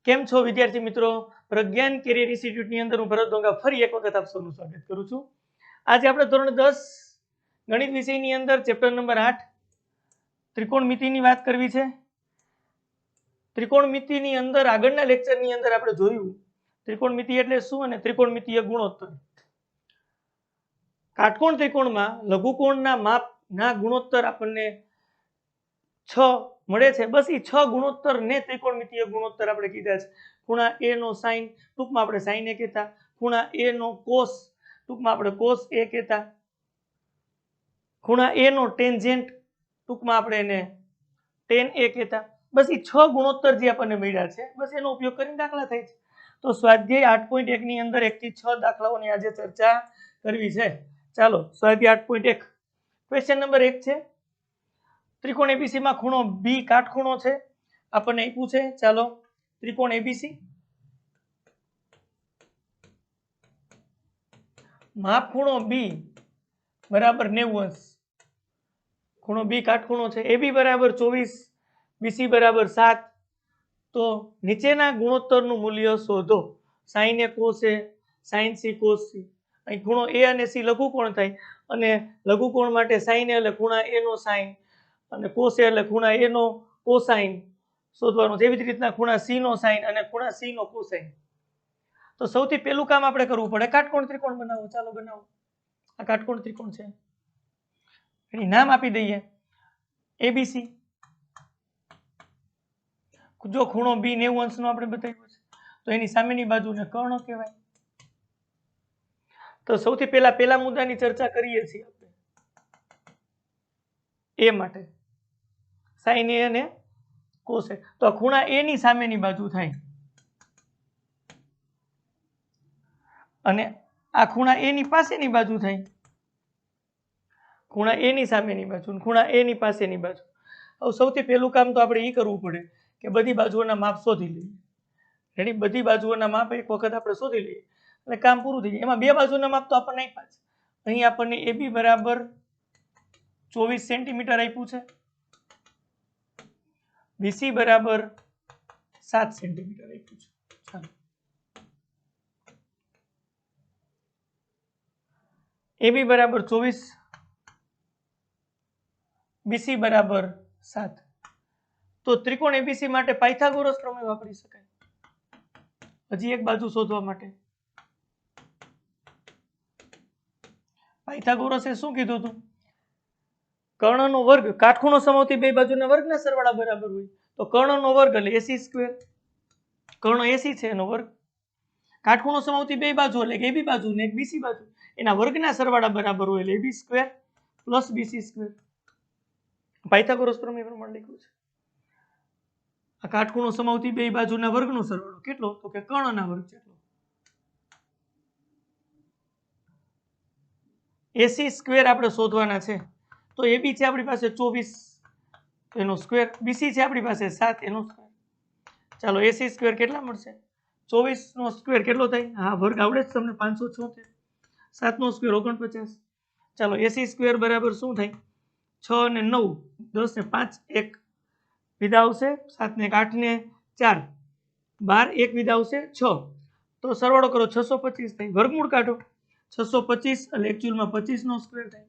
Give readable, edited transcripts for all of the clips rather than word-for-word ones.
કેમ છો વિદ્યાર્થી મિત્રો? પ્રજ્ઞાન કેરિયર ઇન્સ્ટિટ્યૂટની અંદર હું ભરત ડોંગા ફરી એક વખત આપ સૌનું સ્વાગત કરું છું. આજે આપણે ધોરણ 10 ગણિત વિષયની અંદર ચેપ્ટર નંબર 8 ત્રિકોણમિતિની વાત કરવી છે. ત્રિકોણમિતિની અંદર આગળના લેક્ચરની અંદર આપણે જોયું ત્રિકોણમિતિ એટલે શું અને ત્રિકોણમિતિય ગુણોત્તર. કાટકોણ ત્રિકોણમાં લઘુકોણના માપના ગુણોત્તર આપણને 6 મળે છે. બસ એ 6 ગુણોત્તર ને ત્રિકોણમિતિય ગુણોત્તર આપણે કીધા છે. ખૂણા a નો સાઇન ટૂંકમાં આપણે સાઇન a કહેતા, ખૂણા a નો કોસ ટૂંકમાં આપણે કોસ a કહેતા, ખૂણા a નો ટેન્જેન્ટ ટૂંકમાં આપણે એને ટેન a કહેતા. બસ એ 6 ગુણોત્તર જે આપણને મળ્યા છે બસ એનો ઉપયોગ કરીને દાખલા થાય છે. તો સ્વાધ્યાય 8.1 ની અંદર 1 થી 6 દાખલાઓની આજે ચર્ચા કરવી છે. ચાલો સ્વાધ્યાય 8.1 ક્વેશ્ચન નંબર 1 છે. ત્રિકોણ એબીસી માં ખૂણો બી કાટખૂણો છે આપણને આપ્યું છે. ચાલો ત્રિકોણ એબીસી માપ ખૂણો બી બરાબર 90 અંશ, ખૂણો બી કાટખૂણો છે. એબી બરાબર 24, બીસી બરાબર 7. તો નીચેના ગુણોત્તરનું મૂલ્ય શોધો. સાઇન એ કોસ એ, સાઇન સી કોસ સી. અહીં ખૂણો એ અને સી લઘુકોણ થાય અને લઘુકોણ માટે સાઇન એટલે ખૂણા એ નો સાઇન અને કોસ એટલે ખૂણા એ નો કોસાઇન શોધવાનો. જેવી જ રીતના ખૂણા સી નો સાઇન અને ખૂણા સી નો કોસાઇન. તો સૌથી પહેલું કામ આપણે કરવું પડે કાટકોણ ત્રિકોણ બનાવો. ચાલો બનાવો. આ કાટકોણ ત્રિકોણ છે, એની નામ આપી દઈએ એબીસી. જો ખૂણો બી 90 અંશ નો આપણે બતાવ્યો છે તો એની સામેની બાજુને કર્ણ કહેવાય. તો સૌથી પહેલા મુદ્દાની ચર્ચા કરીએ છીએ આપણે. એ માટે સાઇન એ અને કોસ એ. તો ખૂણા એ ની સામેની બાજુ થાય અને આ ખૂણા એ ની પાસેની બાજુ થાય. ખૂણા એ ની સામેની બાજુ અને ખૂણા એ ની પાસેની બાજુ. હવે સૌથી પહેલું કામ તો આપણે એ કરવું પડે કે બધી બાજુઓના માપ શોધી લઈએ. રેડી? બધી બાજુઓના માપ એક વખત આપણે શોધી લઈએ એટલે કામ પૂરું થઈ જાય. એમાં બે બાજુના માપ તો આપણને આપ્યા છે. અહીં આપણને એબી બરાબર 24 સેન્ટીમીટર આપ્યું છે, બીસી બરાબર 7 સેન્ટીમીટર આપ્યું છે. ચાલો એબી બરાબર 24, બીસી બરાબર 7. તો ત્રિકોણ એબીસી માટે પાયથાગોરસ પ્રમેય વાપરી શકાય. હજી એક બાજુ શોધવા માટે પાયથાગોરસે શું કીધું હતું? કર્ણનો વર્ગ કાટખૂણો સમાવતી બે બાજુના વર્ગના સરવાળા બરાબર હોય. તો કર્ણનો વર્ગ એટલે એસી સ્ક્વેર. કર્ણ એસી છે એનો વર્ગ. કાટખૂણો સમાવતી બે બાજુ એટલે એબી બાજુ ને એક બીસી બાજુ એના વર્ગના સરવાળા બરાબર હોય એટલે AB square plus BC square. Pythagoras પ્રમેય પ્રમાણે લખ્યું છે. આ કાટખૂણો સમાવતી બે બાજુના વર્ગનો સરવાળો કેટલો? તો કે કર્ણના વર્ગ જેટલો. એસી સ્ક્વેર આપણે શોધવાના છે. તો એબી છે આપણી પાસે 24 એનો સ્ક્વેર, બીસી છે આપણી પાસે 7 એનો સ્ક્વેર. ચાલો એસી સ્ક્વેર કેટલા મળશે? 24 નો સ્ક્વેર કેટલો થાય? હા વર્ગ આવડે જ તમને 576. 7 નો સ્ક્વેર 49. ચાલો એસી સ્ક્વેર બરાબર શું થાય? 6 ને 9 10 ને 5 1 વિધા આવશે, 7 ને 8 ને 4 12 1 વિધા આવશે 6. તો સરવાળો કરો 625 થાય. વર્ગમૂળ કાઢો 625 એટલે એક્ચ્યુઅલમાં 25 નો સ્ક્વેર થાય.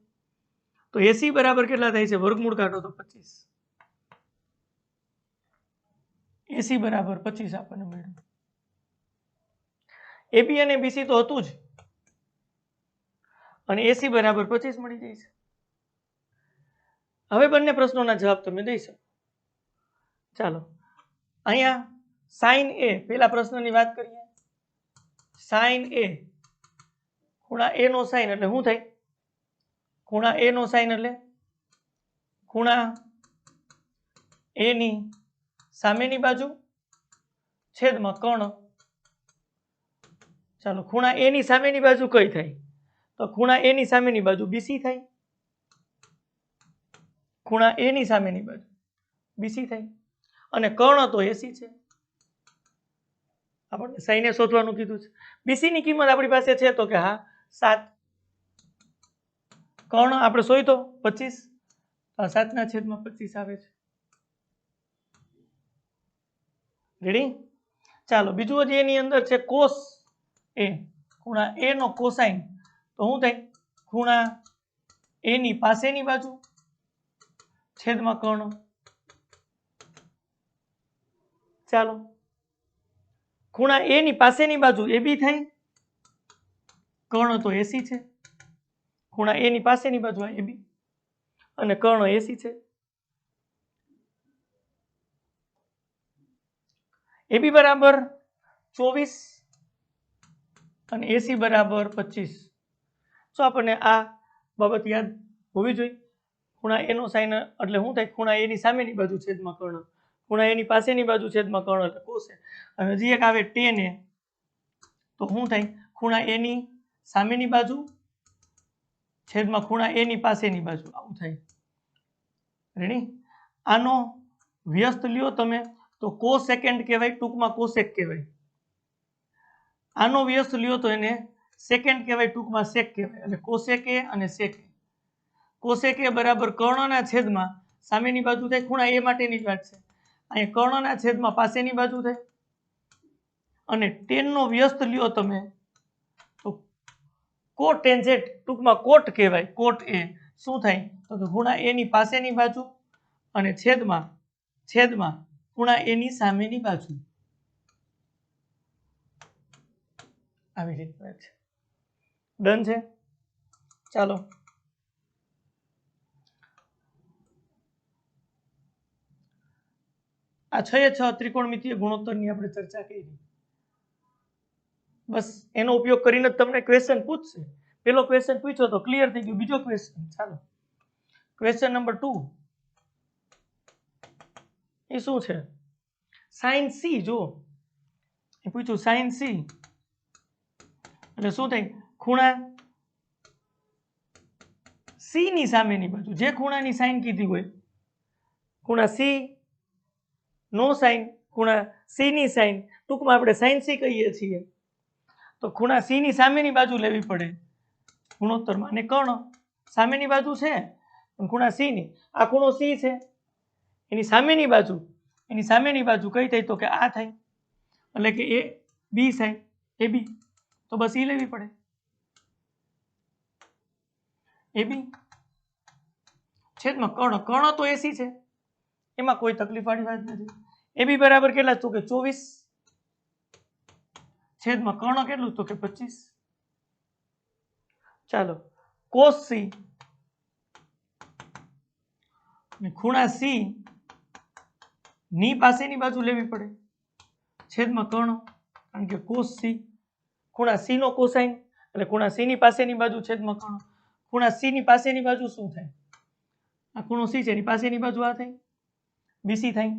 તો એસી બરાબર કેટલા થાય છે? વર્ગમૂળ કાઢો તો 25. એસી બરાબર 25 આપણને મળ્યું. એબી અને બીસી તો હતું જ અને એસી બરાબર 25 મળી જાય છે. હવે બંને પ્રશ્નોના જવાબ તમે દઈ શકો. ચાલો અહીંયા સાઇન એ પેલા પ્રશ્નની વાત કરીએ. સાઇન એ ખૂણા એ નો સાઇન એટલે શું થાય? ખૂણા એ નો સાઇન એટલે ખૂણા એ ની સામેની બાજુ છેદમાં કર્ણ. ચાલો ખૂણા એ ની સામેની બાજુ કઈ થાય? તો ખૂણા એ ની સામેની બાજુ બીસી થાય. ખૂણા એ ની સામેની બાજુ બીસી થાય અને કર્ણ તો એસી છે. આપણને સાઇન એ શોધવાનું કીધું છે. બીસી ની કિંમત આપણી પાસે છે તો કે હા 7. કર્ણ આપણે શોધ્યો 25, 7/25 આવે છે. રેડી? ચાલો બીજું હજી એની અંદર છે કોસ એ, ખૂણા એ નો કોસાઇન, તો શું થાય? ખૂણા એ ની પાસેની બાજુ છેદમાં કર્ણ. ચાલો ખૂણા એ ની પાસેની બાજુ એ બી થાય, કર્ણ તો એસી છે, ખૂણા એ ની પાસેની બાજુ એ બી અને કર્ણ એસી છે. એ બી બરાબર 24 અને એસી બરાબર 25. તો આપણને આ બાબત યાદ હોવી જોઈએ. ખૂણા એ નો સાઇન એટલે શું થાય? ખૂણા એ ની સામેની બાજુ છેદમાં કર્ણ, ખૂણા એ ની પાસેની બાજુ છેદમાં કર્ણ એટલે કોસ એ. અને હજી એક આવે tan એ, તો શું થાય? ખૂણા એ ની સામેની બાજુ છેદમાં ખૂણા એ ની પાસેની બાજુ, આવું થાય. રેડી? આનો વ્યસ્ત લ્યો તમે તો કોસેકન્ડ કહેવાય, ટૂંકમાં કોસેક કહેવાય. આનો વ્યસ્ત લ્યો તો એને સેકન્ડ કહેવાય, ટૂંકમાં સેક કહેવાય. એટલે કોસેક એ અને સેક એ. કોસેક એ બરાબર કર્ણના છેદમાં સામેની બાજુ થાય, ખૂણા એ માટેની જ વાત છે. અહીંયા કર્ણના છેદમાં પાસેની બાજુ થાય. અને tan નો વ્યસ્ત લ્યો તમે તો કોટેન્જેન્ટ, ટૂંકમાં કોટ કહેવાય. કોટ એ શું થાય? તો કે ખૂણા એ ની પાસેની બાજુ અને છેદમાં ખૂણા એ ની સામેની બાજુ. આવી રીતના છે. ડન છે? ચાલો આ 6 એ 6 ત્રિકોણમિતીય ગુણોત્તરની આપણે ચર્ચા કરી. બસ એનો ઉપયોગ કરીને તમને ક્વેશ્ચન પૂછશે. પેલો ક્વેશ્ચન પૂછ્યો તો ક્લિયર થઈ ગયું. બીજો ક્વેશ્ચન, ચાલો ક્વેશ્ચન નંબર 2 એ શું છે? sin c. જો એ પૂછ્યું sin c એટલે શું થાય? ખૂણા c ની સામેની બાજુ, જે ખૂણાની સાઇન કીધી હોય, ખૂણા c નો સાઇન, ખૂણા c ની સાઇન, ટૂંકમાં આપણે sin c કહીએ છીએ. તો ખૂણા c ની સામેની બાજુ લેવી પડે ગુણોત્તરમાં. અને કર્ણ સામેની બાજુ છે પણ ખૂણા c ની, આ ખૂણો c છે, એની સામેની બાજુ કઈ થાય? તો કે આ થાય. એટલે કે એ બી થાય, એ બી. તો બસ એ લેવી પડે, એ બી છેદમાં કર્ણ તો એસી છે, એમાં કોઈ તકલીફ વાળી વાત નથી. એ બી બરાબર કેટલા? તો કે 24 છેદમાં કર્ણ કેટલું? તો કે 25. ચાલો cos c ખૂણા c ની પાસેની બાજુ લેવી પડે છેદમાં કર્ણ, કારણ કે cos c, ખૂણા c નો કોસાઇન એટલે ખૂણા c ની પાસેની બાજુ છેદમાં કર્ણ. ખૂણા c ની પાસેની બાજુ શું થાય? આ ખૂણો c છે, એની પાસેની બાજુ આ થાય, બીસી થાય.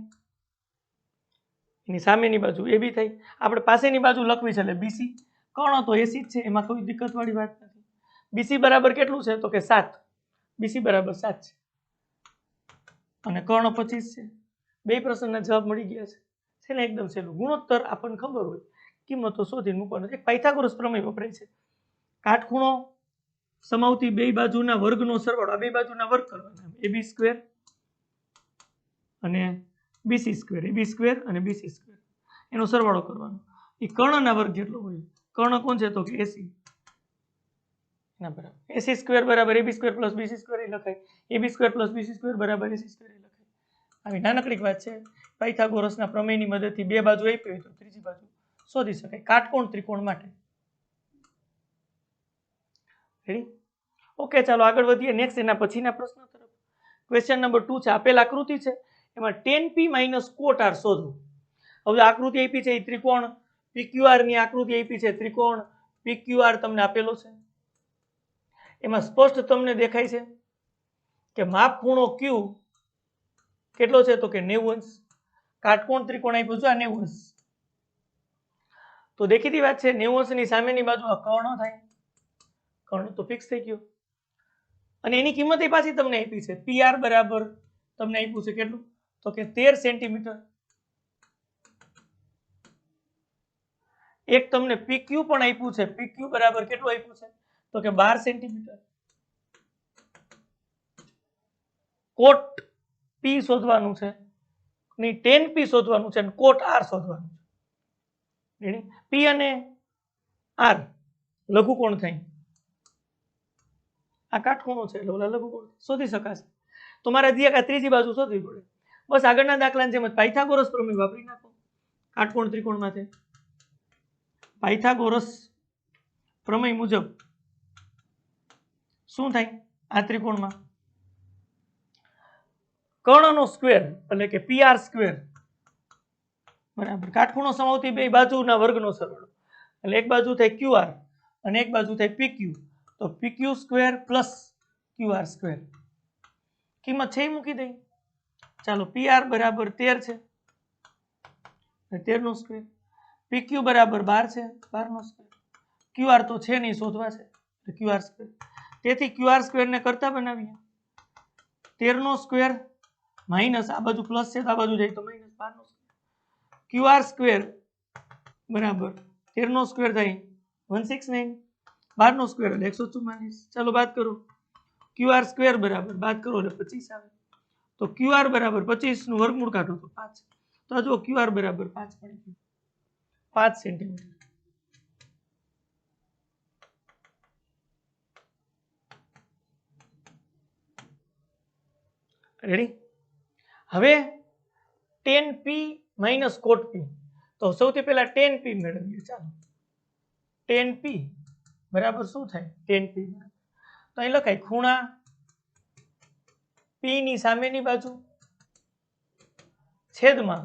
એની સામેની બાજુ એ બી થાય. આપણે પાસેની બાજુ લખવી છે એટલે બીસી. કર્ણ તો એસી જ છે, એમાં કોઈ દિક્કત વાળી વાત નથી. બીસી બરાબર કેટલું છે? તો કે 7. બીસી બરાબર 7 છે અને કર્ણ 25 છે. બે પ્રશ્નના જવાબ મળી ગયા છે. છે ને એકદમ સહેલું. ગુણોત્તર આપણને ખબર હોય, કિંમતો શોધીને મૂકવાનો. એક પાયથાગોરસ પ્રમેય વપરાય છે. કાટખૂણો સમાવતી બે બાજુના વર્ગનો સરવાળો, આ બે બાજુના વર્ગ કરવાના, ab સ્ક્વેર અને bc સ્ક્વેર, ab સ્ક્વેર અને bc સ્ક્વેર, એનો સરવાળો કરવાનો. એ કર્ણના વર્ગ જેટલો હોય. કર્ણ કોણ છે? તો કે ac. ના બરાબર ac સ્ક્વેર બરાબર ab square plus bc square લખાય, ab square plus bc square બરાબર ac સ્ક્વેર લખાય. આવી નાનકડી વાત છે. પાયથાગોરસના પ્રમેયની મદદથી બે બાજુ આપી હોય તો ત્રીજી બાજુ શોધી શકાય કાટકોણ ત્રિકોણ માટે. રેડી? ઓકે, ચાલો આગળ વધીએ નેક્સ્ટ એના પછીના પ્રશ્ન તરફ. ક્વેશ્ચન નંબર 2 છે. આપેલ આકૃતિ છે એમાં tan p - cot r શોધો. હવે આકૃતિ આપી છે એ ત્રિકોણ PQR ની આકૃતિ આપી છે. ત્રિકોણ PQR તમને આપેલો છે. એમાં સ્પષ્ટ તમને દેખાય છે કે માપ ખૂણો Q કેટલો છે? તો કે 90 અંશ. કાટકોણ ત્રિકોણ આપ્યું છે આ 90 અંશ. તો દેખીતી વાત છે 90 અંશની સામેની બાજુ આ કર્ણ થાય. કર્ણ તો ફિક્સ થઈ ગયો. અને એની કિંમત એ પાછી તમને આપી છે. PR બરાબર તમને આપ્યું છે કેટલું? તો કે 13 સેન્ટીમીટર. એક તમને PQ પણ આપ્યું છે. PQ બરાબર કેટલું આપ્યું છે? તો કે 12 સેન્ટીમીટર. કોટ P શોધવાનું છે, નહીં tan P શોધવાનું છે અને કોટ R શોધવાનું છે. પી અને આર લઘુકોણ થાય, આ કાટખૂણો છે એટલે ઓલા લઘુકોણ શોધી શકાશે. તો મારે હજી આ ત્રીજી બાજુ શોધવી પડે. બસ આગળના દાખલાની જેમ જ પાયથાગોરસ પ્રમેય વાપરી નાખો કાટકોણ ત્રિકોણમાંથી. પાયથાગોરસ પ્રમેય મુજબ શું થાય આ ત્રિકોણમાં? કર્ણનો સ્ક્વેર એટલે કે પીઆર સ્ક્વેર બરાબર કાટખૂણો સમાવતી બે બાજુના વર્ગનો સરવાળો એટલે એક બાજુ થાય ક્યુઆર અને એક બાજુ થાય પીક્યુ. તો PQ square plus QR square કિંમત છે એ મૂકી દઈ. ચાલો પીઆર બરાબર 13 છે 13 નો સ્ક્વેર, પીક્યુ બરાબર 12 છે 12 નો સ્ક્વેર, ક્યુઆર તો છે નહીં શોધવા છે એટલે ક્યુઆર સ્ક્વેર. તેથી ક્યુઆર સ્ક્વેર ને કરતા બનાવીએ 13 નો સ્ક્વેર માઇનસ આ બાજુ પ્લસ છે તો આ બાજુ જાય તો માઇનસ 12 નો સ્ક્વેર. ક્યુઆર સ્ક્વેર બરાબર 13 નો સ્ક્વેર થાય 169, 12 નો સ્ક્વેર એટલે 144. ચાલો બાદ કરો, ક્યુઆર સ્ક્વેર બરાબર બાદ કરો એટલે 25 આવે. તો ક્યુઆર બરાબર 25 નું વર્ગમૂળ કાઢો તો 5. તો જો ક્યુઆર બરાબર 5 મળી ગયું, 5 સેન્ટીમીટર. રેડી? હવે tan p minus cot p. તો સૌથી પહેલા tan p મેળવીએ. ચાલો tan p બરાબર શું થાય? tan p તો અહીં લખાય ખૂણા p ની સામેની બાજુ છેદમાં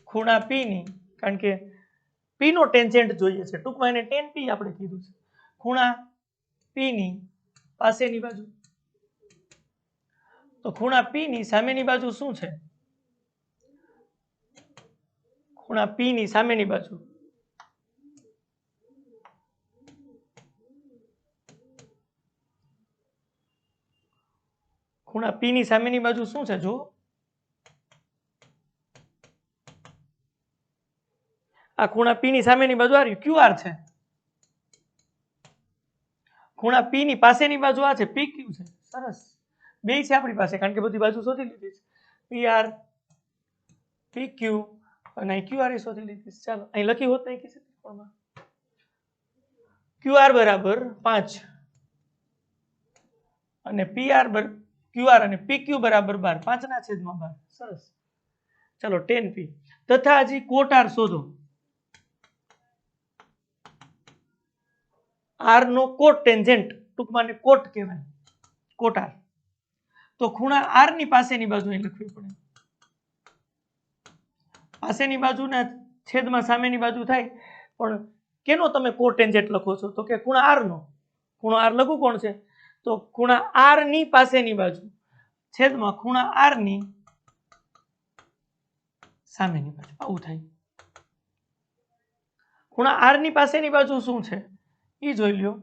ખૂણા p ની, કારણ કે p નો ટેન્જેન્ટ જોઈએ છે ટૂંકમાં એને tan p આપણે કીધું છે, ખૂણા p ની પાસેની બાજુ. તો ખૂણા p ની સામેની બાજુ શું છે? ખૂણા p ની સામેની બાજુ ખૂણા p ની સામેની બાજુ શું છે? જો આ ખૂણા p ની સામેની બાજુ આ રહ્યું QR છે, ખૂણા p ની પાસેની બાજુ આ છે PQ છે. સરસ, બે છે આપણી પાસે કારણ કે બધી બાજુ શોધી લીધી છે, PR PQ અને QR એ શોધી લીધી છે. ચાલો અહીં લખી હોત નહીં કે ત્રિકોણમાં QR બરાબર 5 અને PR QR અને PQ બરાબર 12, 5 ના છેદમાં 12. સરસ. ચાલો tan p તથા હજી cot r શોધો. r નો કોટ ટેન્જેન્ટ ટૂંકમાં કોટ કહેવાય, કોટ r. તો ખૂણા r ની પાસેની બાજુ અહીં લખવી પડે, પાસેની બાજુના છેદમાં સામેની બાજુ થાય, પણ કેનો તમે કોટ ટેન્જેન્ટ લખો છો? તો કે ખૂણા r નો. ખૂણો r લઘુકોણ છે તો ખૂણા r ની પાસેની બાજુ છેદમાં ખૂણા r ની સામેની બાજુ આવું થાય. ખૂણા r ની પાસેની બાજુ શું છે એ જોઈ લ્યો.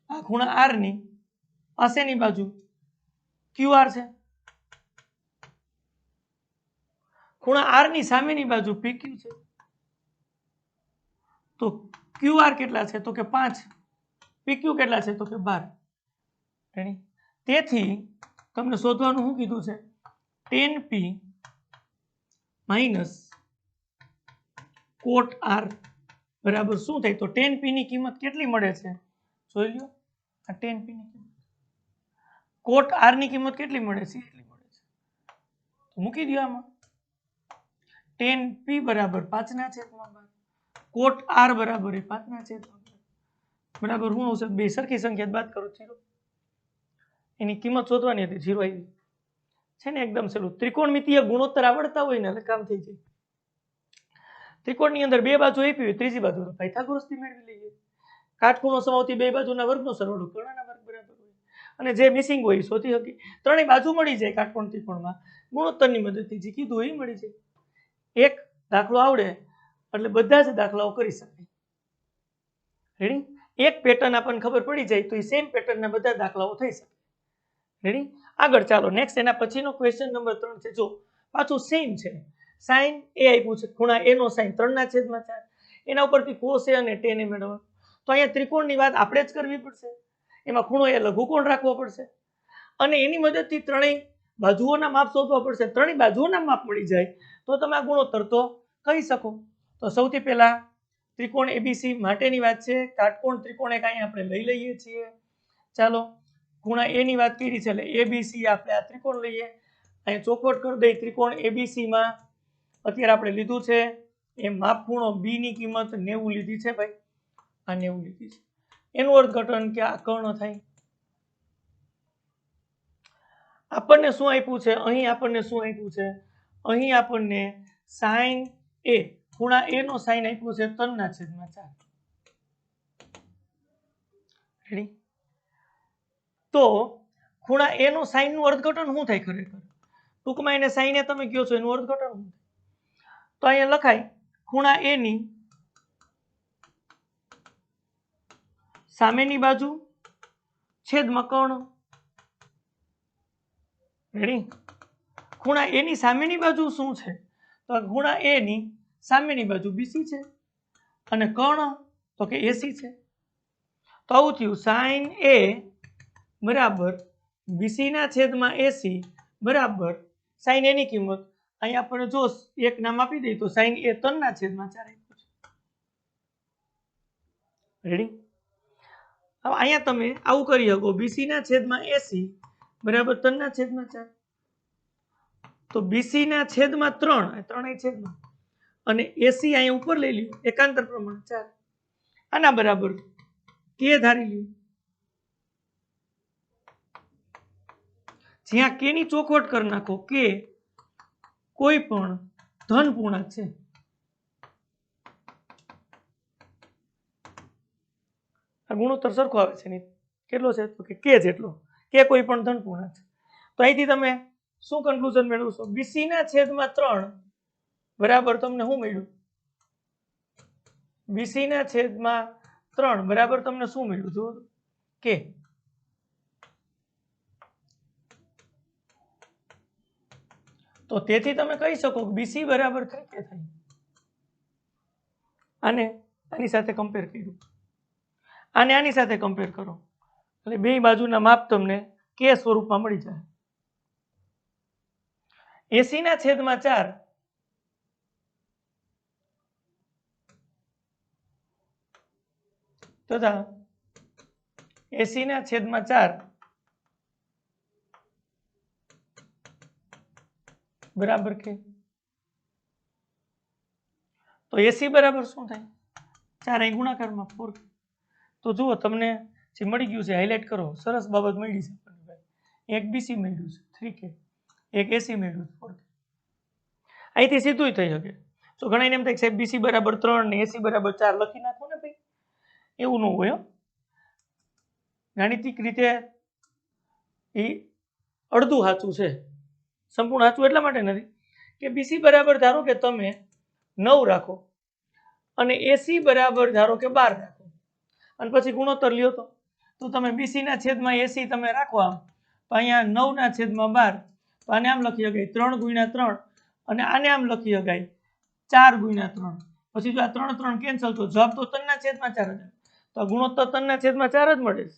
આ ખૂણા r ની પાસેની બાજુ QR છે, ખૂણા r ની સામેની બાજુ PQ છે. તો QR કેટલા છે? તો કે 5, PQ કેટલા છે? તો કે 12. તેથી તમને શોધવાનું શું કીધું છે? tan p minus cot r બરાબર શું થાય? તો tan p ની કિંમત કેટલી મળે છે જોઈ લ્યો. આ tan p ની કિંમત, cot r ની કિંમત કેટલી મળે છે? એટલી મળે છે. તો મૂકી દો આમાં tan p બરાબર 5 ના છેદમાં 12, cot r બરાબર 5 ના છેદમાં 12 બરાબર શું આવશે? બે સરખી સંખ્યા બાદ કરો 0. એની કિંમત શોધવાની હતી, 0 આવી છે ને. એકદમ સહેલું. ત્રિકોણમિતીય ગુણોત્તર આવડતા હોય ને એટલે કામ થઈ જાય. ત્રિકોણની અંદર બે બાજુ આપી હોય, ત્રીજી બાજુ પાયથાગોરસથી મેળવી લઈએ. કાટખૂણો સમાવતી બે બાજુના વર્ગનો સરવાળો કર્ણના વર્ગ બરાબર હોય, અને જે મિસિંગ હોય એ શોધી શકી. ત્રણેય બાજુ મળી જાય કાટકોણ ત્રિકોણમાં ગુણોત્તરની મદદથી, જે કીધું હોય એ મળી જાય. એક દાખલો આવડે એટલે બધા જ દાખલાઓ કરી શકાય. રેડી? એક પેટર્ન આપણને ખબર પડી જાય તો એ સેમ પેટર્નના બધા દાખલાઓ થઈ શકે. રેડી? આગળ ચાલો નેક્સ્ટ એના પછીનો ક્વેશ્ચન નંબર 3 છે. જો પાછું સેમ છે, સાઇન એ આપ્યું છે, ખૂણા a નો સાઇન 3/4, એના ઉપરથી cos a અને tan a મેળવવા. તો અહીંયા ત્રિકોણની વાત આપણે જ કરવી પડશે, એમાં ખૂણો એ લઘુકોણ રાખવો પડશે અને એની મદદથી ત્રણેય બાજુઓના માપ શોધવા પડશે. ત્રણેય બાજુઓના માપ મળી જાય તો તમે આ ગુણોત્તર તો કહી શકો. તો સૌથી પહેલા ત્રિકોણ એબીસી માટેની વાત છે. કાટકોણ ત્રિકોણ એક અહીંયા આપણે લઈ લઈએ છીએ. ચાલો ખૂણા એ ની વાત કરી છે એટલે એબીસી આપણે આ ત્રિકોણ લઈએ. અહીંયા ચોખવટ કરી દઈએ. ત્રિકોણ એબીસી માં અત્યારે આપણે લીધું છે એ માપખૂણો બી ની કિંમત 90 લીધી છે ભાઈ. આ 90 લીધી છે. એનું અર્થઘટન કે આ કર્ણ થાય. આપણને શું આપ્યું છે? અહીં આપણને શું આપ્યું છે? અહીં આપણને sin a ખૂણા a નો sin આપ્યો છે 3/4. રેડી? તો ખૂણા a નો sin નું અર્થઘટન શું થાય ખરેખર? ટૂંકમાં એને sin એ તમે કહો છો એનું અર્થઘટન શું? તો અહીંયા લખાય ખૂણા a ની સામેની બાજુ છેદમાં કર્ણ. રેડી? ખૂણા a ની સામેની બાજુ શું છે? તો ખૂણા a ની સામેની બાજુ બીસી છે અને કર્ણ તો કે એસી છે. તો આવું થયું sin a બરાબર બીસી ના છેદમાં એસી બરાબર sin a ની કિંમત અહીંયા આપણે જો એક નામ આપી દઈએ તો sin a 3/4 આપ્યું છે. રેડી? હવે અહીંયા તમે આવું કરી શકો બીસી ના છેદમાં એસી બરાબર 3/4. તો બીસી ના છેદમાં 3 ત્રણેય છેદમાં અને એસી અહીંયા ઉપર લઈ લ્યો એકાંતર પ્રમાણ 4 આના બરાબર કે ધારી લ્યો. જ્યાં કે ની ચોખવટ કરી નાખો કે કોઈ પણ ધન પૂર્ણાંક છે. આ ગુણોત્તર સરખો આવે છે. કેટલો છે? તો કે જેટલો. કે કોઈ પણ ધન પૂર્ણાંક છે. તો અહીંથી તમે શું કન્ક્લુઝન મેળવશો? બીસી ના છેદમાં 3 બરાબર તમને શું મળ્યું? બીસી ના છેદમાં 3 બરાબર તમને શું મળ્યું? જો કે તો તેથી તમે કહી શકો કે બીસી બરાબર 3 કે થાય. આને આની સાથે કમ્પેર કર્યું, આને આની સાથે કમ્પેર કરો એટલે બે બાજુના માપ તમને કે સ્વરૂપમાં મળી જાય. 80 ના છેદમાં 4 તથા 80 ના છેદમાં 4 બરાબર કે તો 80 બરાબર શું થાય? 4 અહીં ગુણાકારમાં 4. તો જુઓ તમને જે મળી ગયું છે હાઇલાઇટ કરો. સરસ બાબત મળી છે. એક બીસી મળ્યું છે 3k, એક એસી મળ્યું 4k. અહીંથી સીધું થઈ શકે. તો ઘણા એમ થાય સાહેબ બીસી બરાબર 3 ને એસી બરાબર 4 લખી નાખો ને ભાઈ. એવું ન હોય. ગાણિતિક રીતે એ અડધું સાચું છે, સંપૂર્ણ સાચું એટલા માટે નથી કે બીસી બરાબર ધારો કે તમે 9 રાખો અને એસી બરાબર ધારો કે 12 રાખો અને પછી ગુણોત્તર લ્યો તો તમે બીસી ના છેદમાં એસી તમે રાખો આમ તો અહીંયા 9 ના છેદમાં 12 તો આને આમ લખી શકાય 3 × 3 અને આને આમ લખી શકાય 4 × 3. પછી જો આ 3 3 કેન્સલ તો જવાબ તો 3 ના છેદમાં 4 જ. તો ગુણોત્તર 3 ના છેદમાં 4 જ મળે છે.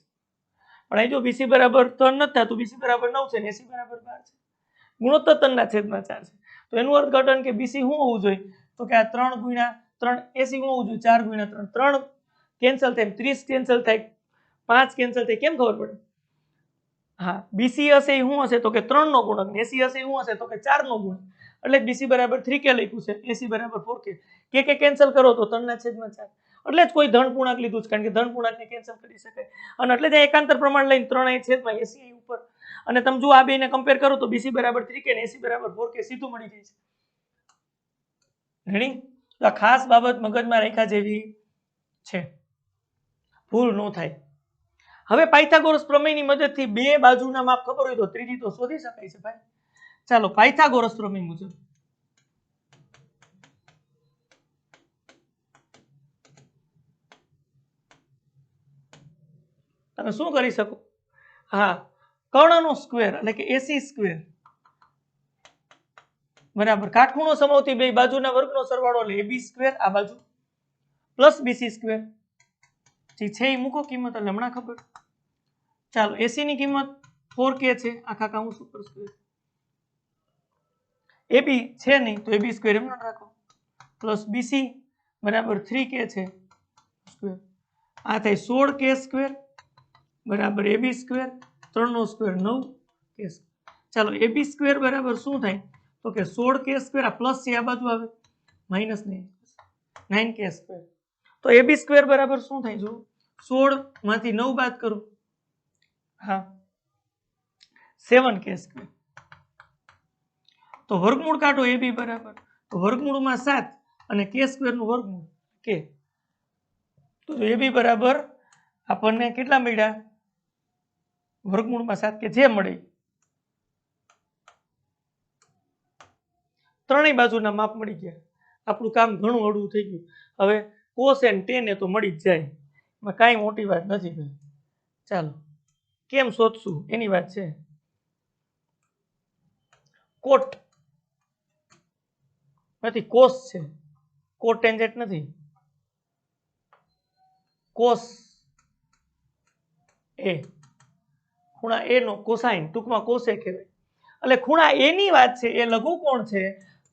પણ અહીં જો બીસી બરાબર 3 નથી થતું, બીસી બરાબર 9 છે ને એસી બરાબર 12 છે. ગુણોત્તર 3 ના છેદમાં 4 છે. તો એનું અર્થઘટન કે બીસી શું હોવું જોઈએ? તો કે આ 3 × 3 એસી શું હોવું જોઈએ? 4 × 3 3 કેન્સલ થાય, 30 કેન્સલ થાય, 5 કેન્સલ થાય. કેમ ખબર પડે? હા, બીસી હશે એ શું હશે? તો કે 3 નો ગુણક. એસી હશે એ શું હશે? તો કે 4 નો ગુણક. એટલે બીસી બરાબર 3k લખ્યું છે, એસી બરાબર 4k. કે કેન્સલ કરો તો 3 ના છેદમાં 4. એટલે જ કોઈ ધન પૂર્ણાંક લીધું છે, કારણ કે ધન પૂર્ણાંકને કેન્સલ કરી શકાય. અને એટલે જ એકાંતર પ્રમાણ લઈને 3 અહીં છેદમાં એસી ઉપર. અને તમે જો આ બેને કમ્પેર કરો તો બીસી બરાબર 3k ને એસી બરાબર 4k સીધું મળી જાય છે. રેડી? તો આ ખાસ બાબત મગજમાં રાખ્યા જેવી છે, ભૂલ ન થાય. હવે પાયથાગોરસ પ્રમેયની મદદથી બે બાજુના માપ ખબર હોય તો ત્રીજી તો શોધી શકાય છે ભાઈ. ચાલો પાયથાગોરસ પ્રમેય મુજબ તમે શું કરી શકો? હા, કર્ણનો સ્ક્વેર એટલે કે એસી સ્ક્વેર બરાબર કાટખૂણો સમાવતી બે બાજુના વર્ગનો સરવાળો એટલે એબી સ્ક્વેર આ બાજુ પ્લસ બીસી સ્ક્વેર. જે છે એ મૂકો કિંમત એટલે હમણાં ખબર. ચાલો એસી ની કિંમત 4k છે આખા કાઉન્સ ઉપર સ્ક્વેર. એ બી છે નહીં તો એ બી સ્ક્વેર એમ રાખો પ્લસ બીસી બરાબર 3k છે સ્ક્વેર આ થાય 16k સ્ક્વેર બરાબર એ બી સ્ક્વેર 3 નો સ્ક્વેર 9k ચાલો એ બી સ્ક્વેર બરાબર શું થાય તો કે 16k સ્ક્વેર આ પ્લસ છે આ બાજુ આવે માઇનસ નહીં 9k સ્ક્વેર તો એ બી સ્ક્વેર બરાબર શું થાય જો 16 માંથી 9 બાદ કરો હા 7k સ્ક્વેર તો વર્ગમૂળ કાઢો એ બી બરાબર તો વર્ગમૂળમાં 7 અને k સ્ક્વેર નું વર્ગમૂળ k તો એ બી બરાબર આપણને કેટલા મળ્યા વર્ગમૂળમાં 7 કે જે મળે ત્રણેય બાજુના માપ મળી ગયા આપણું કામ ઘણું હળવું થઈ ગયું હવે cos and tan એ તો મળી જ જાય એમાં કાંઈ મોટી વાત નથી ભાઈ ચાલો કેમ શોધશું એની વાત છે કોટ નથી કોસ છે કોટ ટેન્જેન્ટ નથી કોસ એ ખૂણા એ નો કોસાઇન ટૂંકમાં કોસે કહેવાય એટલે ખૂણા એ ની વાત છે એ લઘુકોણ છે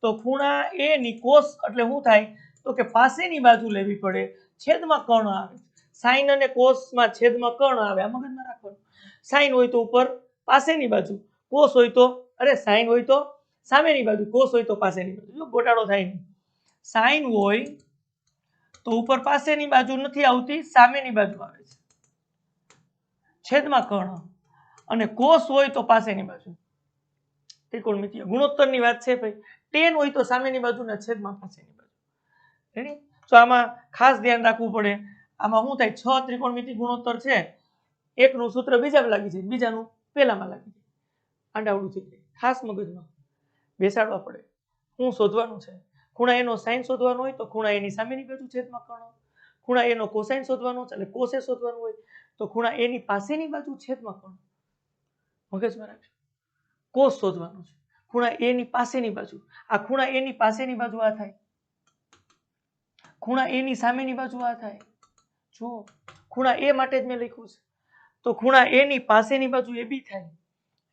તો ખૂણા એ ની કોસ એટલે શું થાય તો કે પાસેની બાજુ લેવી પડે છેદમાં કર્ણ આવે સાઇન અને કોસ માં છેદમાં કર્ણ આવે આ મગજમાં રાખવાનું સાઇન હોય તો ઉપર પાસેની બાજુ કોસ હોય તો અરે સાઇન હોય તો સામેની બાજુ કોસ હોય તો પાસેની બાજુ જો ગોટાળો થાય નહીં સાઇન હોય તો ઉપર પાસેની બાજુ નથી આવતી સામેની બાજુ આવે છે છેદમાં કર્ણ અને કોસ હોય તો પાસેની બાજુ ત્રિકોણમિતિય ગુણોત્તરની વાત છે ભાઈ tan હોય તો સામેની બાજુના છેદમાં પાસેની બાજુ રેડી તો આમાં ખાસ ધ્યાન રાખવું પડે આમાં શું થાય 6 ત્રિકોણમિતિ ગુણોત્તર છે એકનું સૂત્ર બીજામાં લાગી જાય બીજાનું પહેલામાં લાગી જાય આંડાવડું થઈ જાય ખાસ મગજમાં બેસાડવા પડે શું શોધવાનું છે ખૂણા એનો સાઇન શોધવાનો હોય તો ખૂણા એની સામેની બાજુ છેદમાં કર્ણ ખૂણા એનો કોસાઇન શોધવાનો છે એટલે કોસે શોધવાનું હોય તો ખૂણા એની પાસેની બાજુ છેદમાં કર્ણ મગજમાં રાખજો કોસ શોધવાનો છે ખૂણા એની પાસેની બાજુ આ ખૂણા એની પાસેની બાજુ આ થાય ખૂણા એની સામેની બાજુ આ થાય જો ખૂણા એ માટે જ મેં લખ્યું છે તો ખૂણા એની પાસેની બાજુ એ બી થાય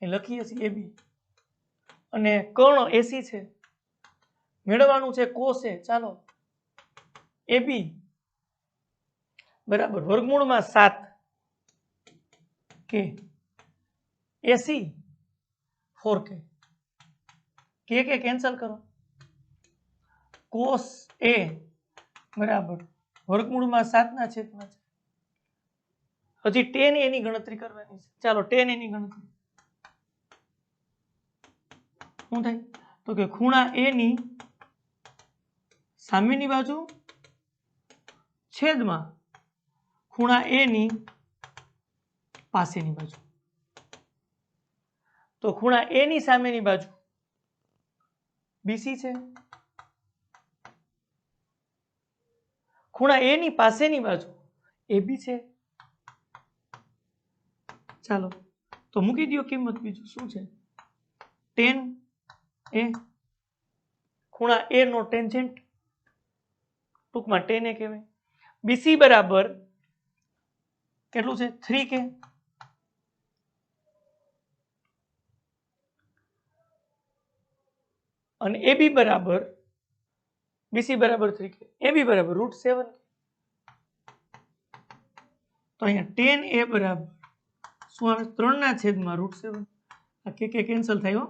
એ લખીએ છીએ એ બી અને કર્ણ એસી છે મેળવવાનું છે કોસ એ ચાલો એ બી બરાબર વર્ગમૂળમાં 7 કે એસી 4k કે કેન્સલ કરો કોસ એ બરાબર વર્ગમૂળમાં 7 ના છેદમાં છે હજી tan એની ગણતરી કરવાની છે ચાલો tan એની ગણતરી શું થાય તો કે ખૂણા એ ની સામેની બાજુ છેદમાં ખૂણા એ ની પાસેની બાજુ તો ખૂણા એ ની સામેની બાજુ બીસી છે ખૂણા એ ની પાસેની બાજુ એ બી છે ચાલો તો મૂકી દો કિંમત બીજું શું છે tan એ ખૂણા એ નો ટેન્જેન્ટ ટૂંકમાં tan એ કહેવાય બીસી બરાબર કેટલું છે 3k અને એ બી બરાબર બીસી બરાબર 3k એ બી બરાબર √7 તો અહીંયા tan એ બરાબર શું આવે 3 ના છેદમાં √7 આ કે કેન્સલ થાય હો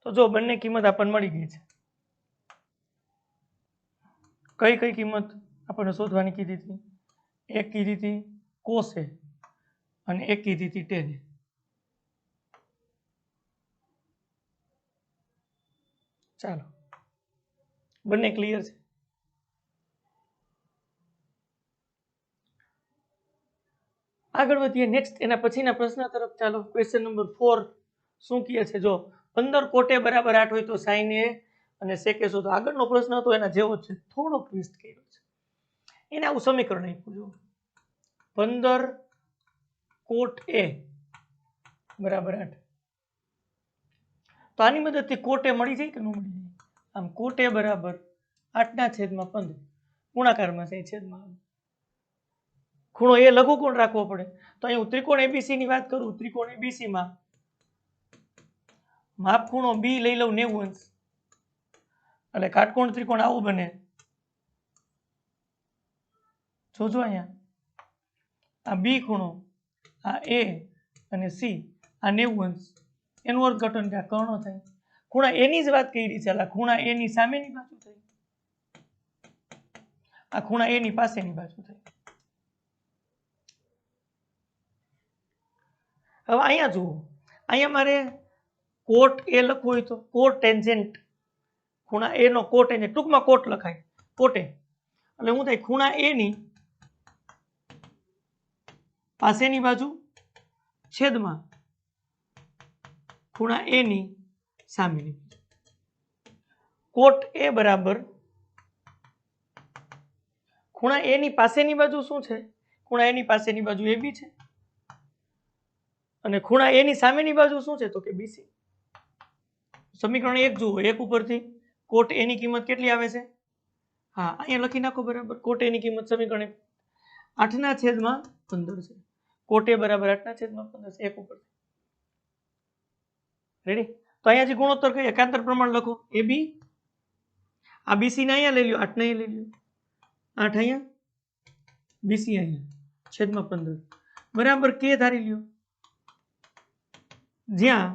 તો જો બંને કિંમત આપણને મળી ગઈ છે કઈ કિંમત આપણને શોધવાની કીધી હતી એક કીધી હતી કોસ એ અને એક કીધી હતી tan એ ચાલો બંને ક્લિયર છે આગળ વધીએ નેક્સ્ટ એના પછીના પ્રશ્ન તરફ ચાલો ક્વેશ્ચન નંબર 4 શું કહે છે જો 15 કોટે બરાબર 8 હોય તો sin a અને sec a શોધો આગળનો પ્રશ્ન હતો એના જેવો જ છે થોડો ટ્વિસ્ટ કર્યો છે એને આવું સમીકરણ આપ્યું જો 15 કોટ a બરાબર 8 તો આની મદદથી કોટ a મળી જાય કે ન મળી જાય આમ કોટ a બરાબર 8/15 ગુણાકારમાં છે છેદમાં ખૂણો એ લઘુકોણ રાખવો પડે તો અહીં હું ત્રિકોણ એબીસી ની વાત કરું ત્રિકોણ એબીસી માં માપખૂણો બી લઈ લઉં 90 અંશ, એટલે કાટકોણ ત્રિકોણ આવું બને. જોજો અહીંયા આ બી ખૂણો, આ એ અને સી, આ 90 અંશ, એનું અર્થઘટન કે આ કર્ણ થાય. ખૂણા એની જ વાત કરી છે, ખૂણા એની સામેની બાજુ થઈ, આ ખૂણા એની પાસેની બાજુ થઈ. હવે અહીંયા જુઓ, અહીંયા મારે કોટ એ લખવું હોય તો કોટ ટેન્જેન્ટ, ખૂણા એ નો કોટ ટેન્જેન્ટ, ટૂંકમાં કોટ લખાય, કોટે. એટલે શું થાય, ખૂણા એ ની પાસેની બાજુ છેદમાં ખૂણા એ ની સામેની. કોટ એ બરાબર ખૂણા એ ની પાસેની બાજુ શું છે, ખૂણા એ ની પાસેની બાજુ એ બી છે, અને ખૂણા એ ની સામેની બાજુ શું છે તો કે બીસી. સમીકરણ 1 જુઓ, 1 ઉપરથી કોટ એ ની કિંમત કેટલી આવે છે, હા અહીંયા લખી નાખો બરાબર. કોટ એ ની કિંમત સમીકરણ 8/15 છે. કોટ એ બરાબર 8/15 છે, 1 ઉપર. રેડી? તો અહીંયા જે ગુણોત્તર કહીએ એકાંતર પ્રમાણ લખો, એ બી, આ બીસી ને અહીંયા લઈ લ્યો, 8 ને અહીં લઈ લ્યો, 8 અહીંયા, બીસી અહીંયા, છેદમાં 15 બરાબર કે ધારી લ્યો, જ્યાં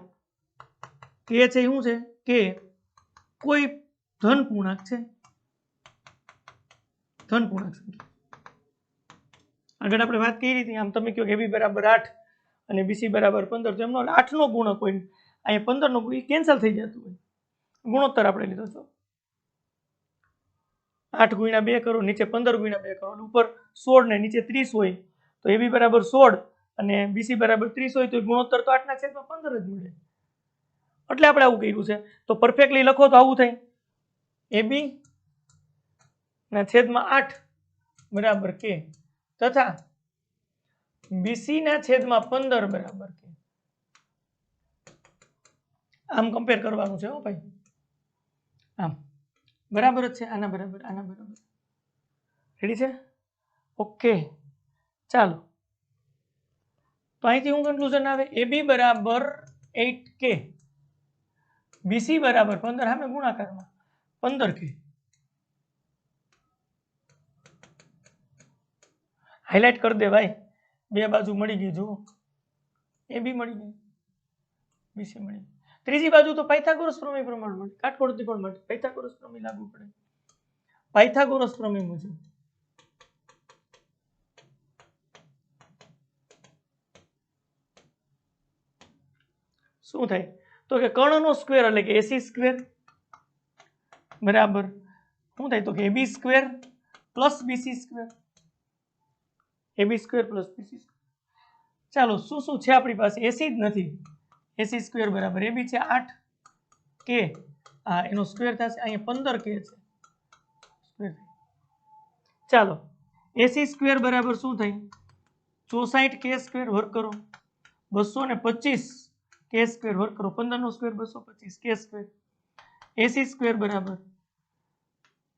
કે છે શું છે કે કોઈ ધન પૂર્ણાંક છે, ધન પૂર્ણાંક સંખ્યા. આગળ આપણે વાત કરી હતી, આમ તમે કહો કે બી બરાબર 8 અને બીસી બરાબર 15, તો એમનો 8 નો ગુણક હોય, અહીંયા 15 નો ગુણક કેન્સલ થઈ જતું હોય. ગુણોત્તર આપણે લીધો છો, 8 × 2 કરો, નીચે 15 × 2 કરો, ઉપર 16 ને નીચે 30 હોય, તો એ બી બરાબર 16 અને બીસી બરાબર 30 હોય, તો ગુણોત્તર તો 8/15 જ મળે. એટલે આપણે આવું કર્યું છે. તો પરફેક્ટલી લખો તો આવું થાય, એ બી ના છેદમાં 8 બરાબર કે, તથા બીસી ના છેદમાં 15 બરાબર કે. આમ કમ્પેર કરવાનું છે હો ભાઈ, આમ બરાબર જ છે, આના બરાબર, આના બરાબર. રેડી છે? ઓકે, ચાલો. તો અહીંથી હું કન્ક્લુઝન આવે, એ બી બરાબર 8 કે, બીસી બરાબર 15, સામે ગુણાકારમાં 15 કે. હાઇલાઇટ કરી દે ભાઈ, બે બાજુ મળી ગઈ, જુઓ એ બી મળી ગઈ, બીસી મળી ગઈ. ત્રીજી બાજુ તો પાયથાગોરસ પ્રમેય પ્રમાણ મળે, કાટકોણ ત્રિકોણ માટે પાયથાગોરસ પ્રમેય લાગુ પડે. પાયથાગોરસ પ્રમેય મુજબ શું થાય તો કે કર્ણનો સ્ક્વેર એટલે કે AC સ્ક્વેર બરાબર શું થાય તો કે AB square plus BC square, AB square plus BC square. ચાલો શું શું છે આપણી પાસે, AC જ નથી, AC સ્ક્વેર બરાબર AB છે 8 કે, આ એનો સ્ક્વેર થશે, અહીંયા 15 કે છે સ્ક્વેર. ચાલો AC સ્ક્વેર બરાબર શું થાય, 64 કે સ્ક્વેર વર્ગ કરો, 225 કે સ્ક્વેર વર્ગ કરો, 15 નો સ્ક્વેર 225 કે સ્ક્વેર. AC સ્ક્વેર બરાબર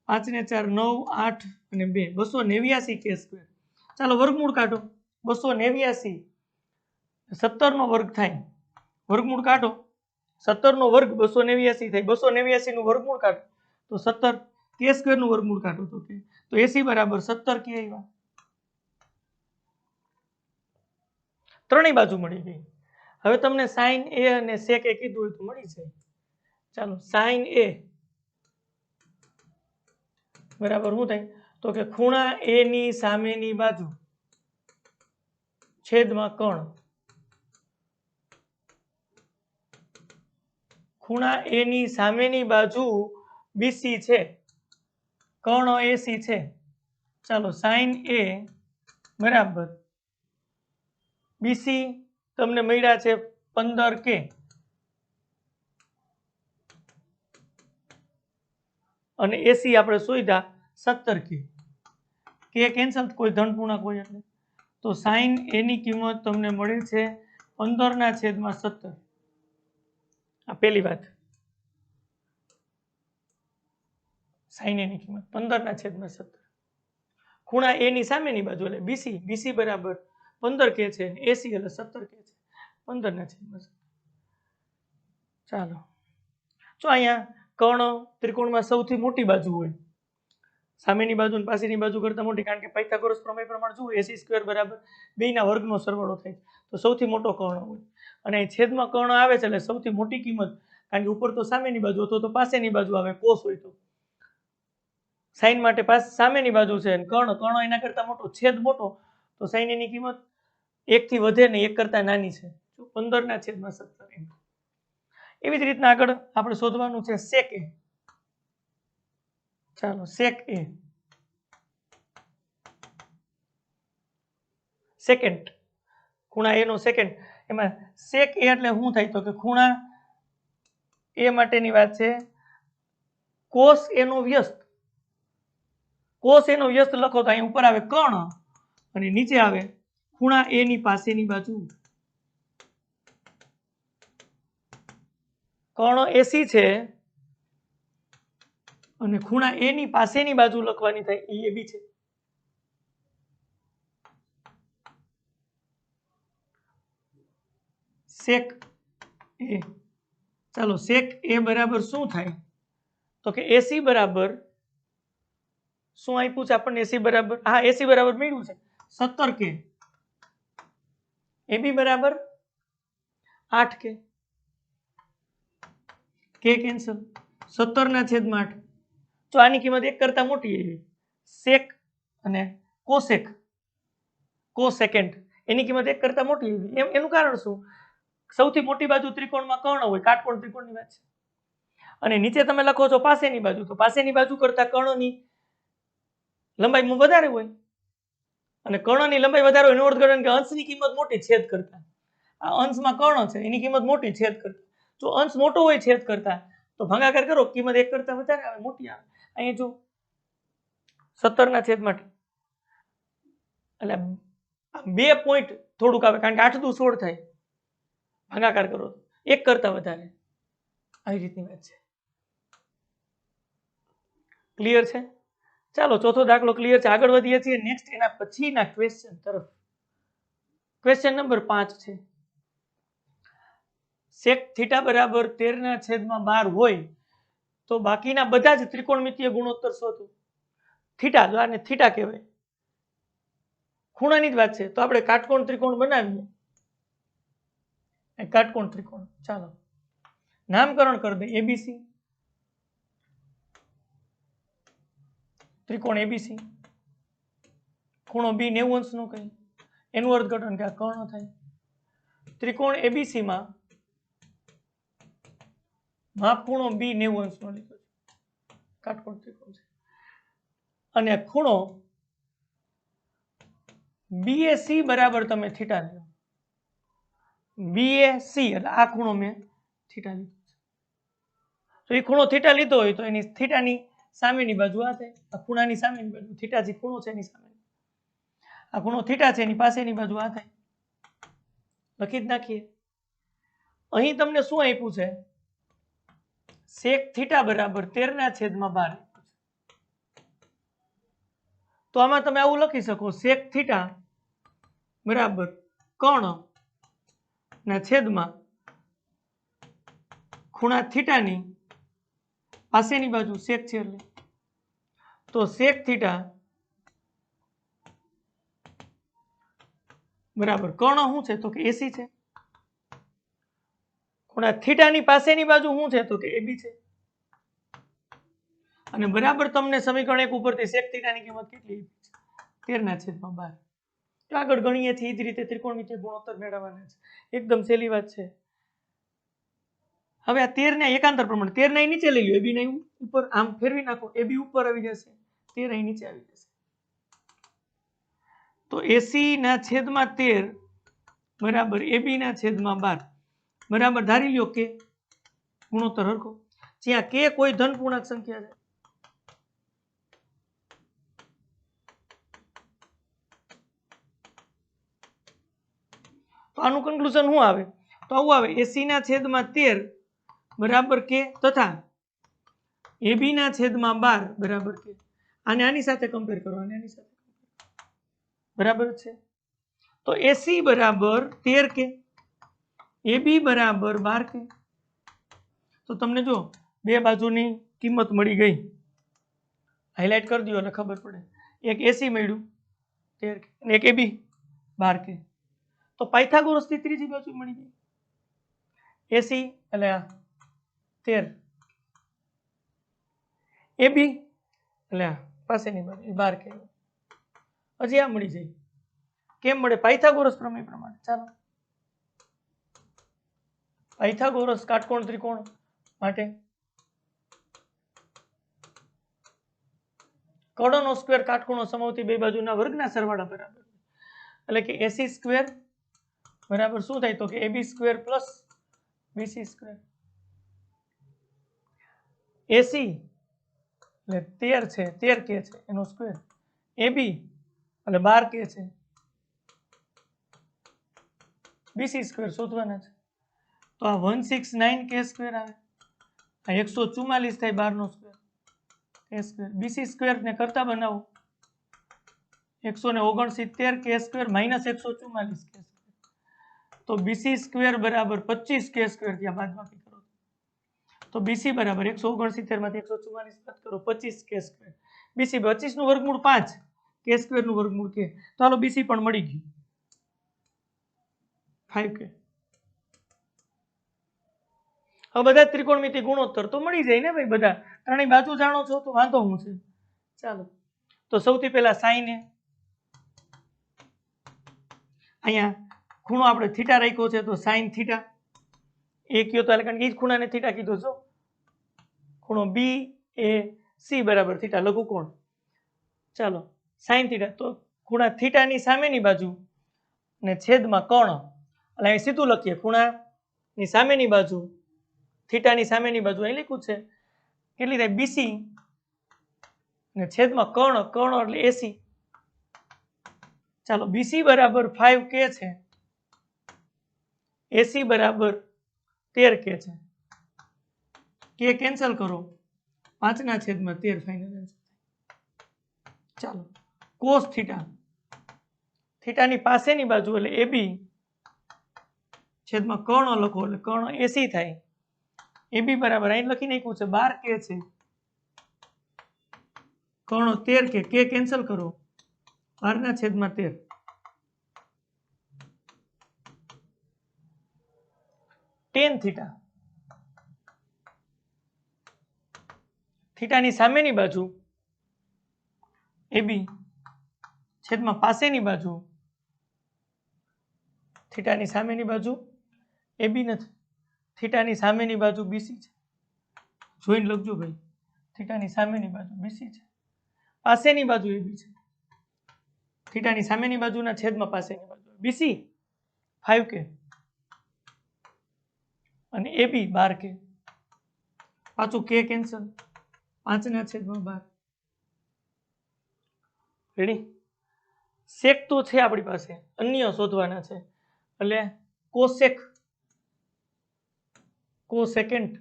5 ને 4 9 8 અને 2 289 કે સ્ક્વેર. ચાલો વર્ગમૂળ કાઢો, 289 17 નો વર્ગ થાય, વર્ગમૂળ કાઢો, 17 નો વર્ગ 289 થાય, 289 નું વર્ગમૂળ કાઢો તો 17 કે સ્ક્વેર નું વર્ગમૂળ કાઢો તો કે, તો AC બરાબર 17 કે આવ્યા. ત્રણેય બાજુ મળી ગઈ. હવે તમને sin A અને sec A કીધું હોય તો મળી જાય. ચાલો sin A બરાબર શું થાય તો કે ખૂણા A ની સામેની બાજુ છેદમાં કર્ણ, ખૂણા A ની સામેની બાજુ BC છે, કર્ણ AC છે. ચાલો sin A બરાબર BC તમને મળ્યા છે 15 કે, અને AC આપણે શોધ્યા 17 કે કેન્સલ, કોઈ ધન પૂર્ણાંક હોય એટલે. તો sin A ની કિંમત તમને મળી છે 15/17. આ પહેલી વાત, sin A ની કિંમત 15/17. ખૂણા A ની સામેની બાજુ એટલે BC બરાબર 15 કે છે, AC એટલે 17 કે છે, 15/17. ચાલો જો અહીંયા કર્ણ ત્રિકોણમાં સૌથી મોટી બાજુ હોય, સામેની બાજુ અને પાછળની બાજુ કરતા મોટી, કારણ કે પાયથાગોરસ પ્રમેય પ્રમાણે જુઓ AC² બરાબર 2 ના વર્ગનો સરવાળો થાય, તો સૌથી મોટો કર્ણ હોય અને છેદમાં કર્ણ આવે છે એટલે સૌથી મોટી કિંમત, કારણ કે ઉપર તો સામેની બાજુ અથવા તો પાસેની બાજુ આવે, કોસ હોય તો સાઈન માટે સામેની બાજુ છે, કર્ણ એના કરતા મોટો, છેદ મોટો, તો સાઈન એની કિંમત 1 થી વધે ને 1 કરતા નાની છે, 15/17. એવી જ રીતના આગળ આપણે શોધવાનું છે sec a. ચાલો sec a સેકન્ડ, ખૂણા a નો સેકન્ડ, એમાં sec a એટલે શું થાય તો કે ખૂણા a માટેની વાત છે, cos a નો વ્યસ્ત. cos a નો વ્યસ્ત લખો તો અહીં ઉપર આવે કર્ણ અને નીચે આવે ખૂણા a ની પાસેની બાજુ. કર્ણ AC છે અને ખૂણા a ની પાસેની બાજુ લખવાની થાય એ AB છે. sec a, ચાલો sec a બરાબર શું થાય તો કે AC બરાબર શું આપ્યું છે આપણને, AC બરાબર, હા AC બરાબર મળ્યું છે 17K, AB બરાબર 8K, K કેન્સલ, 17/8. તો આની કિંમત 1 કરતા મોટી આવી, sec અને cosecant એની કિંમત 1 કરતા મોટી આવી. એનું કારણ શું, સૌથી મોટી બાજુ ત્રિકોણમાં કર્ણ હોય, કાટકોણ ત્રિકોણની વાત છે, અને નીચે તમે લખો છો પાસેની બાજુ, તો પાસેની બાજુ કરતા કર્ણની લંબાઈ વધારે હોય, અને કર્ણની લંબાઈ વધારે હોય એનો અર્થ કે અંશની કિંમત મોટી છેદ કરતા. આ અંશમાં કર્ણ છે એની કિંમત મોટી છેદ કરતા, જો અંશ મોટો હોય છેદ કરતા તો ભાગાકાર કરો, કિંમત 1 કરતા વધારે આવે, મોટી આવે. અહીં જો 17/8 એટલે 2 પોઈન્ટ થોડુંક આવે, કારણ કે 8 દુ 16 થાય, ભાગાકાર કરો 1 કરતા વધારે, આવી રીતની વાત છે. ક્લિયર છે? ચાલો ચોથો દાખલો ક્લિયર છે, આગળ વધીએ છીએ નેક્સ્ટ એના પછીના ક્વેશ્ચન તરફ. ક્વેશ્ચન નંબર 5 છે, sec θ બરાબર 13/12 હોય તો બાકીના બધા જ ત્રિકોણમિતીય ગુણોત્તર શોધો. થીટા, જો આને થીટા કહેવાય, ખૂણાની જ વાત છે, તો આપણે કાટકોણ ત્રિકોણ બનાવીએ, કાટકોણ ત્રિકોણ, ચાલો નામકરણ કરી દઈએ ABC, ત્રિકોણ ABC, ખૂણો B 90 નો કહી, એનું અર્થઘટન કે આ કર્ણ થાય. ત્રિકોણ ABC માં માપ ખૂણો B 90 નો લીધો છે, કાટકોણ ત્રિકોણ છે, અને ખૂણો BAC બરાબર તમે થીટા લો, BAC એટલે આ ખૂણો મેં થીટા લીધો છે, તો એ ખૂણો થીટા લીધો હોય તો એની થીટાની સામેની બાજુ આ થાય, આ ખૂણાની સામેની બાજુ, થીટા જે ખૂણો છે એની સામે, આ ખૂણો થીટા છે એની પાસેની બાજુ આ થાય, લખી જ નાખીએ. અહીં તમને શું આપ્યું છે, sec θ બરાબર 13/12, તો આમાં તમે આવું લખી શકો, sec θ બરાબર કર્ણ ના છેદમાં ખૂણા થીટાની પાસેની બાજુ sec છે એટલે, તો sec θ બરાબર કર્ણ શું છે તો કે AC છે, ખૂણા થીટાની પાસેની બાજુ શું છે તો કે AB છે, અને બરાબર તમને સમીકરણ 1 ઉપરથી sec θ ની કિંમત કેટલી 13/12. તો આગળ ગણીએ છીએ એ જ રીતે ત્રિકોણમિતીય ગુણોત્તર મેળવવાના છે, એકદમ સહેલી વાત છે. હવે આ 13 ના એકાંતર પ્રમાણે 13 ના નીચે લઈ લો, AB ના ઉપર આમ ફેરવી નાખો, AB ઉપર આવી જશે, 13 અહીં નીચે આવી જશે, તો AC ના છેદમાં 13 બરાબર AB ના છેદમાં 12 બરાબર ધારી લ્યો કે ગુણોત્તર હરખો, જ્યાં કે કોઈ ધન પૂર્ણાંક સંખ્યા છે. તો આનું કન્ક્લુઝન શું આવે, તો આવું આવે, AC ના છેદમાં 13 બરાબર કે તથા AB ના છેદમાં 12 બરાબર કે. આને આની સાથે કમ્પેર કરો, આને આની સાથે બરાબર છે, તો AC બરાબર 13 કે, AB બરાબર 12 કે, તો તમને જો બે બાજુની કિંમત મળી ગઈ, હાઇલાઇટ કરી દો એટલે ખબર પડે. એક એસી મળ્યું 13 અને એક એબી 12 કે. તો પાયથાગોરસની ત્રીજી બાજુ મળી ગઈ. એસી એટલે 13, એબી એટલે પાસેની બાજુ 12 કે. હજી આ મળી જાય. કેમ મળે? પાયથાગોરસ પ્રમેય પ્રમાણે. ચાલો, પાયથાગોરસ કાટકોણ ત્રિકોણ માટે કડોનો સ્ક્વેર કાટખૂણો સમાવતી બે બાજુના વર્ગના સરવાળા બરાબર, એટલે કે એસી સ્ક્વેર બરાબર શું થાય? તો કે AB square plus BC square. AC એટલે 13 છે, 13 કે છે એનો સ્ક્વેર. એબી એટલે 12 કે છે, બીસી સ્ક્વેર શોધવાના છે. તો આ 169 કે સ્ક્વેર આવે, આ 144 થાય 12 નો સ્ક્વેર કે સ્ક્વેર. બીસી સ્ક્વેર ને કરતા બનાવો 169 કે સ્ક્વેર માઇનસ 144 કે સ્ક્વેર. તો બીસી સ્ક્વેર બરાબર 25 કે સ્ક્વેર ત્યાં બાદબાકી કરો તો બીસી બરાબર 169 માંથી 144 બાદ કરો 25 કે સ્ક્વેર. બીસી 25 નું વર્ગમૂળ 5 કે સ્ક્વેર નું વર્ગમૂળ કે. તો હાલો બીસી પણ મળી ગયું 5 કે. હવે બધા ત્રિકોણમિતિ ગુણોત્તર તો મળી જાય ને ભાઈ, બધા ત્રણેય બાજુ જાણો છો તો વાંધો શું છે. ચાલો, તો સૌથી પહેલા સાઈન એ, અહીંયા ખૂણો આપણે થીટા રાખ્યો છે તો સાઈન થીટા એ કયો તો કારણ કે એ જ ખૂણાને થીટા કીધો છો. ખૂણો બી એ સી બરાબર થીટા લઘુકોણ. ચાલો, સાઈન થીટા તો ખૂણા થીટાની સામેની બાજુ ને છેદમાં કર્ણ, એટલે અહીં સીધું લખીએ ખૂણાની સામેની બાજુ થીટાની સામેની બાજુ અહીં લખ્યું છે કેટલી થાય બીસી ને છેદમાં કર્ણ, કર્ણ એટલે એસી. ચાલો, બીસી બરાબર 5 કે છે, એસી બરાબર 13 કે છે. કે કેન્સલ કરો 5/13 ફાઇનલ આન્સર. ચાલો, કોસ થીટા, થીટાની પાસેની બાજુ એટલે એબી છેદમાં કર્ણ લખો એટલે કર્ણ એસી થાય. એબી બરાબર અહીં લખી નાખ્યું છે 12 કે છે, કર્ણ 13 કે કેન્સલ કરો 12/13. ટેન થીટા, થીટાની સામેની બાજુ એબી છેદમાં પાસેની બાજુ, થીટાની સામેની બાજુ એબી નથી, થીટાની સામેની બાજુ બીસી છે. જોઈને લખજો ભાઈ, થીટાની સામેની બાજુ બીસી છે, પાસેની બાજુ એબી છે. થીટાની સામેની બાજુના છેદમાં પાસેની બાજુ બીસી 5 કે અને એબી 12 કે. પાછું કે કેન્સલ 5/12. રેડી? સેક તો છે આપણી પાસે, અન્ય શોધવાના છે એટલે કોસેક, કોસેકેન્ટ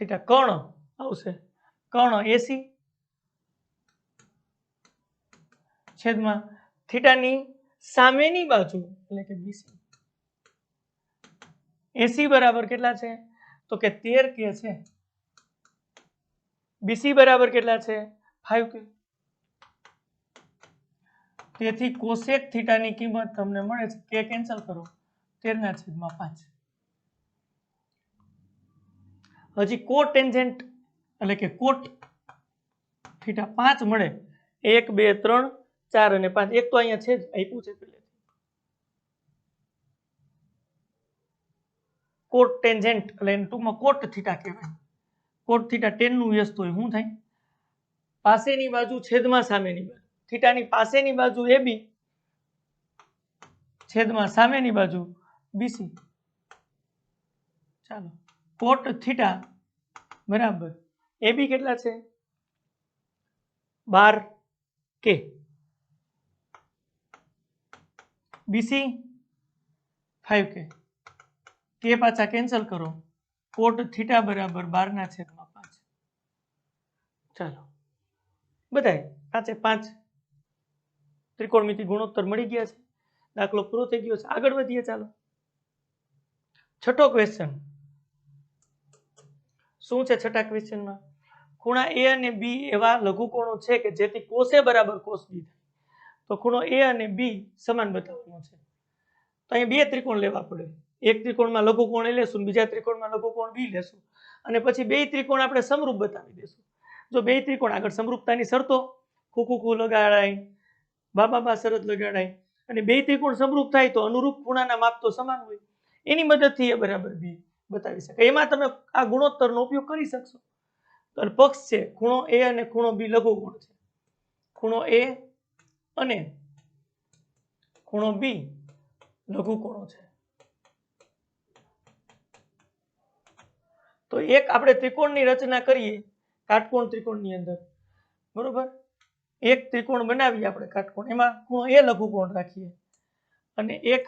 થીટા કર્ણ આવશે, કર્ણ એસી છેદમાં થીટાની સામેની બાજુ એટલે કે બીસી. એસી બરાબર કેટલા છે? તો કે 13 કે છે. બીસી બરાબર કેટલા છે? 5 કે. તેથી કોસેક થીટાની કિંમત તમને મળે છે, કે કેન્સલ કરો 13/5. હજી કોટેન્જન્ટ એટલે કે કોટ થીટા 5 મળે 1 2 3 4 અને 5. એક તો અહીંયા છે જ આપ્યું છે પહેલેથી. કોટ ટેન્જન્ટ એટલે એને ટૂંકમાં કોટ થીટા કહેવાય. કોટ થીટા 10 નું વ્યસ્ત હોય શું થાય? પાસેની બાજુ છેદમાં સામેની બાજુ, થીટાની પાસેની બાજુ એબી છેદમાં સામેની બાજુ બીસી. ચાલો, કોટ થીટા બરાબર એબી કેટલા છે? 12 કે. બીસી 5 કે. કે પાછા કેન્સલ કરો, કોટ થીટા બરાબર 12/5. ચાલો, બધાય 5 ત્રિકોણમિતિ ગુણોત્તર મળી ગયા છે. દાખલો પૂરો થઈ ગયો છે. આગળ વધીએ. ચાલો, છઠ્ઠો ક્વેશ્ચન. શું છે છઠ્ઠા ક્વેશ્ચનમાં? ખૂણા એ અને બી એવા લઘુકોણો છે કે જેથી cos a બરાબર cos b થાય. તો ખૂણો એ અને બી સમાન બતાવવાનો છે. તો અહીં બે ત્રિકોણ લેવા પડે. એક ત્રિકોણમાં લઘુકોણ એ લેશું, બીજા ત્રિકોણમાં લઘુકોણ બી લેશું, અને પછી બે ત્રિકોણ આપણે સમરૂપ બતાવી દેશું. જો બે ત્રિકોણ આગળ સમરૂપતાની શરતો ખુખુખુ લગાડાય, બાબા શરત લગાડાય, અને બે ત્રિકોણ સમરૂપ થાય તો અનુરૂપ ખૂણાના માપ તો સમાન હોય, એની મદદથી એ બરાબર બી બતાવી શકાય. એમાં તમે આ ગુણોત્તરનો ઉપયોગ કરી શકશો. તો પક્ષ છે ખૂણો એ અને ખૂણો બી લઘુકોણ છે. ખૂણો એ અને ખૂણો બી લઘુકોણો છે. તો એક આપણે ત્રિકોણની રચના કરીએ કાટકોણ ત્રિકોણની અંદર, બરોબર? એક ત્રિકોણ બનાવીએ આપણે કાટકોણ, એમાં ખૂણો એ લઘુકોણ રાખીએ, અને એક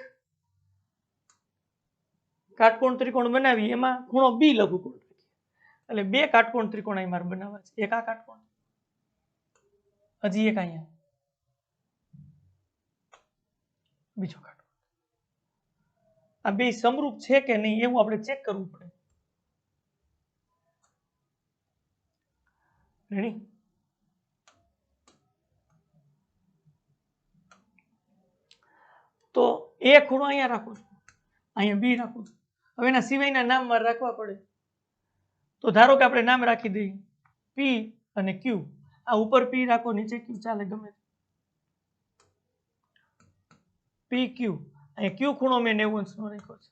કાટકોણ ત્રિકોણ બનાવીએ એમાં ખૂણો બી લઘુકોણ રાખીએ. એટલે બે કાટકોણ ત્રિકોણ અહીં મારે બનાવવા છે. એક આ કાટકોણ, હજી એક અહીંયા, બીજો કાટકોણ. આ બે સમરૂપ છે કે નહીં એવું આપણે ચેક કરવું પડે. રેડી? તો એ ખૂણો અહીંયા રાખું છું, અહીંયા બી રાખું છું. હવે એના સિવાયના નામ મારે રાખવા પડે. તો ધારો કે આપણે નામ રાખી દઈએ પી અને ક્યુ. આ ઉપર પી રાખો, નીચે ક્યુ, ચાલે ગમે. પી ક્યુ, અહીંયા ક્યુ ખૂણો મેં 90 અંશનો રાખ્યો છે.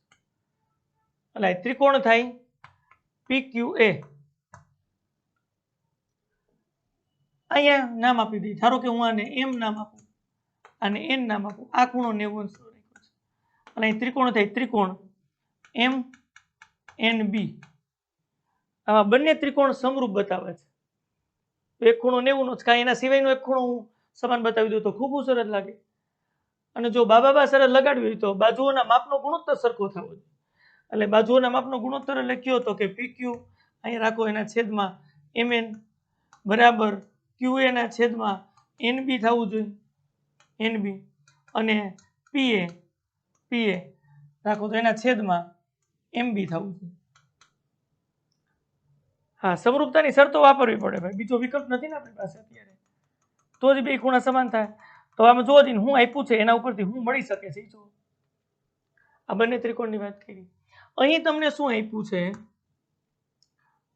એટલે ત્રિકોણ થાય પી ક્યુ એ. અહીંયા નામ આપી દઈએ. ધારો કે હું આને એમ નામ આપું, આને એન નામ આપું. આ ખૂણો 90 અંશનો રાખ્યો છે. અને અહીં ત્રિકોણ થાય ત્રિકોણ એમ એન બી. આવા બંને ત્રિકોણ સમરૂપ બતાવે છે. એક ખૂણો 90 નો જ, કાંઈ એના સિવાયનો એક ખૂણો હું સમાન બતાવી દઉં તો ખૂબ સરસ લાગે. અને જો બાબા શરત લગાડવી હોય તો બાજુઓના માપનો ગુણોત્તર સરખો થવો જોઈએ. એટલે બાજુઓના માપનો ગુણોત્તર લખ્યો તો કે પી ક્યુ અહીં રાખો એના છેદમાં એમ એન બરાબર ક્યુ એ ના છેદમાં એન બી થવું જોઈએ, એન બી, અને પી એ રાખો તો એના છેદમાં એમ બી થવું જોઈએ. હા, સમરૂપતાની શરતો વાપરવી પડે ભાઈ, બીજો વિકલ્પ નથી ને આપણી પાસે અત્યારે. તો જ બે ખૂણા સમાન થાય. તો આમાં જોવા જઈને હું આપ્યું છે એના ઉપરથી હું મળી શકે છે. જો આ બંને ત્રિકોણની વાત કરી. અહીં તમને શું આપ્યું છે?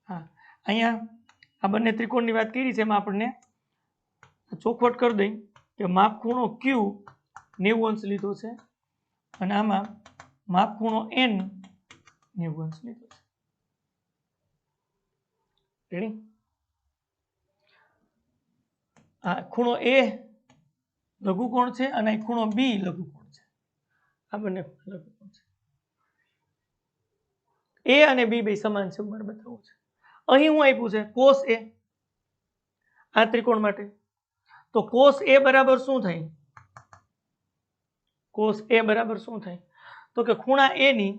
હા, અહીંયા આ બંને ત્રિકોણની વાત કરી છે, એમાં આપણને ચોખવટ કરી દઈ કે માપ ખૂણો ક્યુ 90 અંશ લીધો છે, અને આમાં માપ ખૂણો એન 90 અંશ લીધો છે. રેડી? આ ખૂણો એ લઘુકોણ છે અને ખૂણો બી લઘુકોણ છે. આ બંને લઘુકોણ છે. એ અને બી બે સમાન છે, મારે બતાવવું છે. અહીં હું આપ્યું છે કોસ એ આ ત્રિકોણ માટે. તો કોસ એ બરાબર શું થાય? કોસ એ બરાબર શું થાય? તો કે ખૂણા એ ની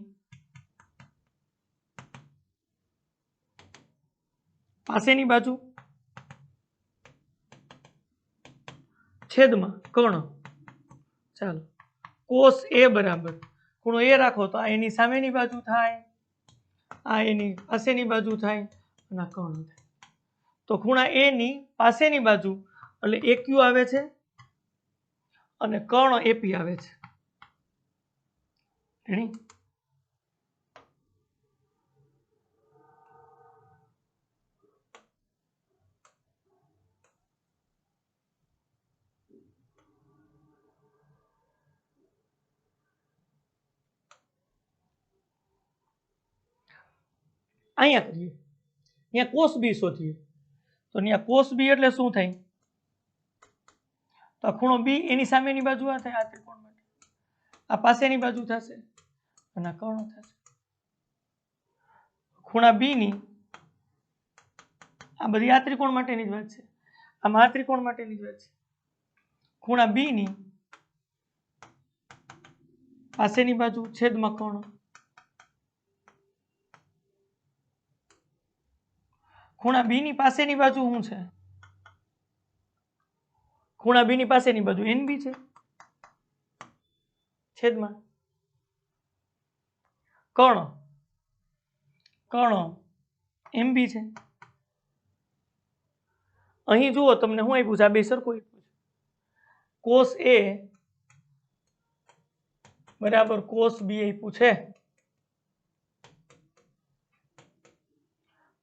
પાસેની બાજુ છેદમાં કર્ણ. ચાલો, કોસ એ બરાબર ખૂણો એ રાખો તો આ એની સામેની બાજુ થાય, આ એની પાસેની બાજુ થાય, અને આ કર્ણ થાય. તો ખૂણા એ ની પાસેની બાજુ એટલે એક્યુ આવે છે અને કર્ણ એપી આવે છે. રેડી? અહીંયા કરીએ, અહીંયા કોસ બી શોધીએ. તો અહીંયા કોસ બી એટલે શું થાય? તો ખૂણો બી એની સામેની બાજુ આ થાય, આ ત્રિકોણ માટે આ પાસેની બાજુ થશે અને આ કર્ણ થશે. ખૂણા બી ની આ બધી આ ત્રિકોણ માટેની જ વાત છે, આમાં આ ત્રિકોણ માટેની જ વાત છે. ખૂણા બી ની પાસેની બાજુ છેદમાં કર્ણ. ખૂણા બી ની પાસેની બાજુ શું છે? ખૂણા બી ની પાસેની બાજુ એન બી છે, છેદમાં કર્ણ MB છે. અહીં જુઓ તમને શું આપ્યું છે, આ બે સરખું આપ્યું છે. cos A બરાબર cos B આપ્યું છે.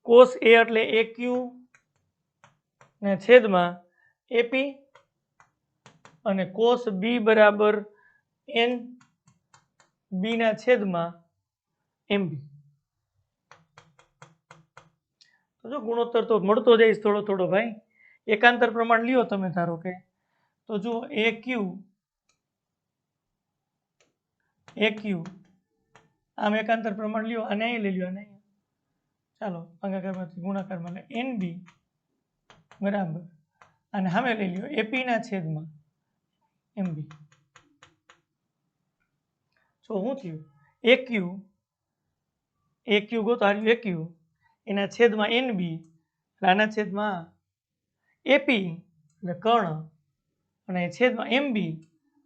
cos A એટલે AQ ને છેદમાં AP અને cos B બરાબર NB ના છેદમાં MB. તો જો ગુણોત્તર તો મળતો જઈશ થોડો થોડો ભાઈ. એકાંતર પ્રમાણ લ્યો તમે ધારો કે, તો જુઓ AQ આમ એકાંતર પ્રમાણ લ્યો અને અહીં લઈ લ્યો અને અહીં. ચાલો ભાગાકારમાંથી ગુણાકારમાં એટલે NB બરાબર અને સામે લઈ લ્યો AP ના છેદમાં MB. તો શું થયું, AQ ગોતાડ્યું AQ એના છેદમાં NB આના છેદમાં AP એટલે કર્ણ અને છેદમાં MB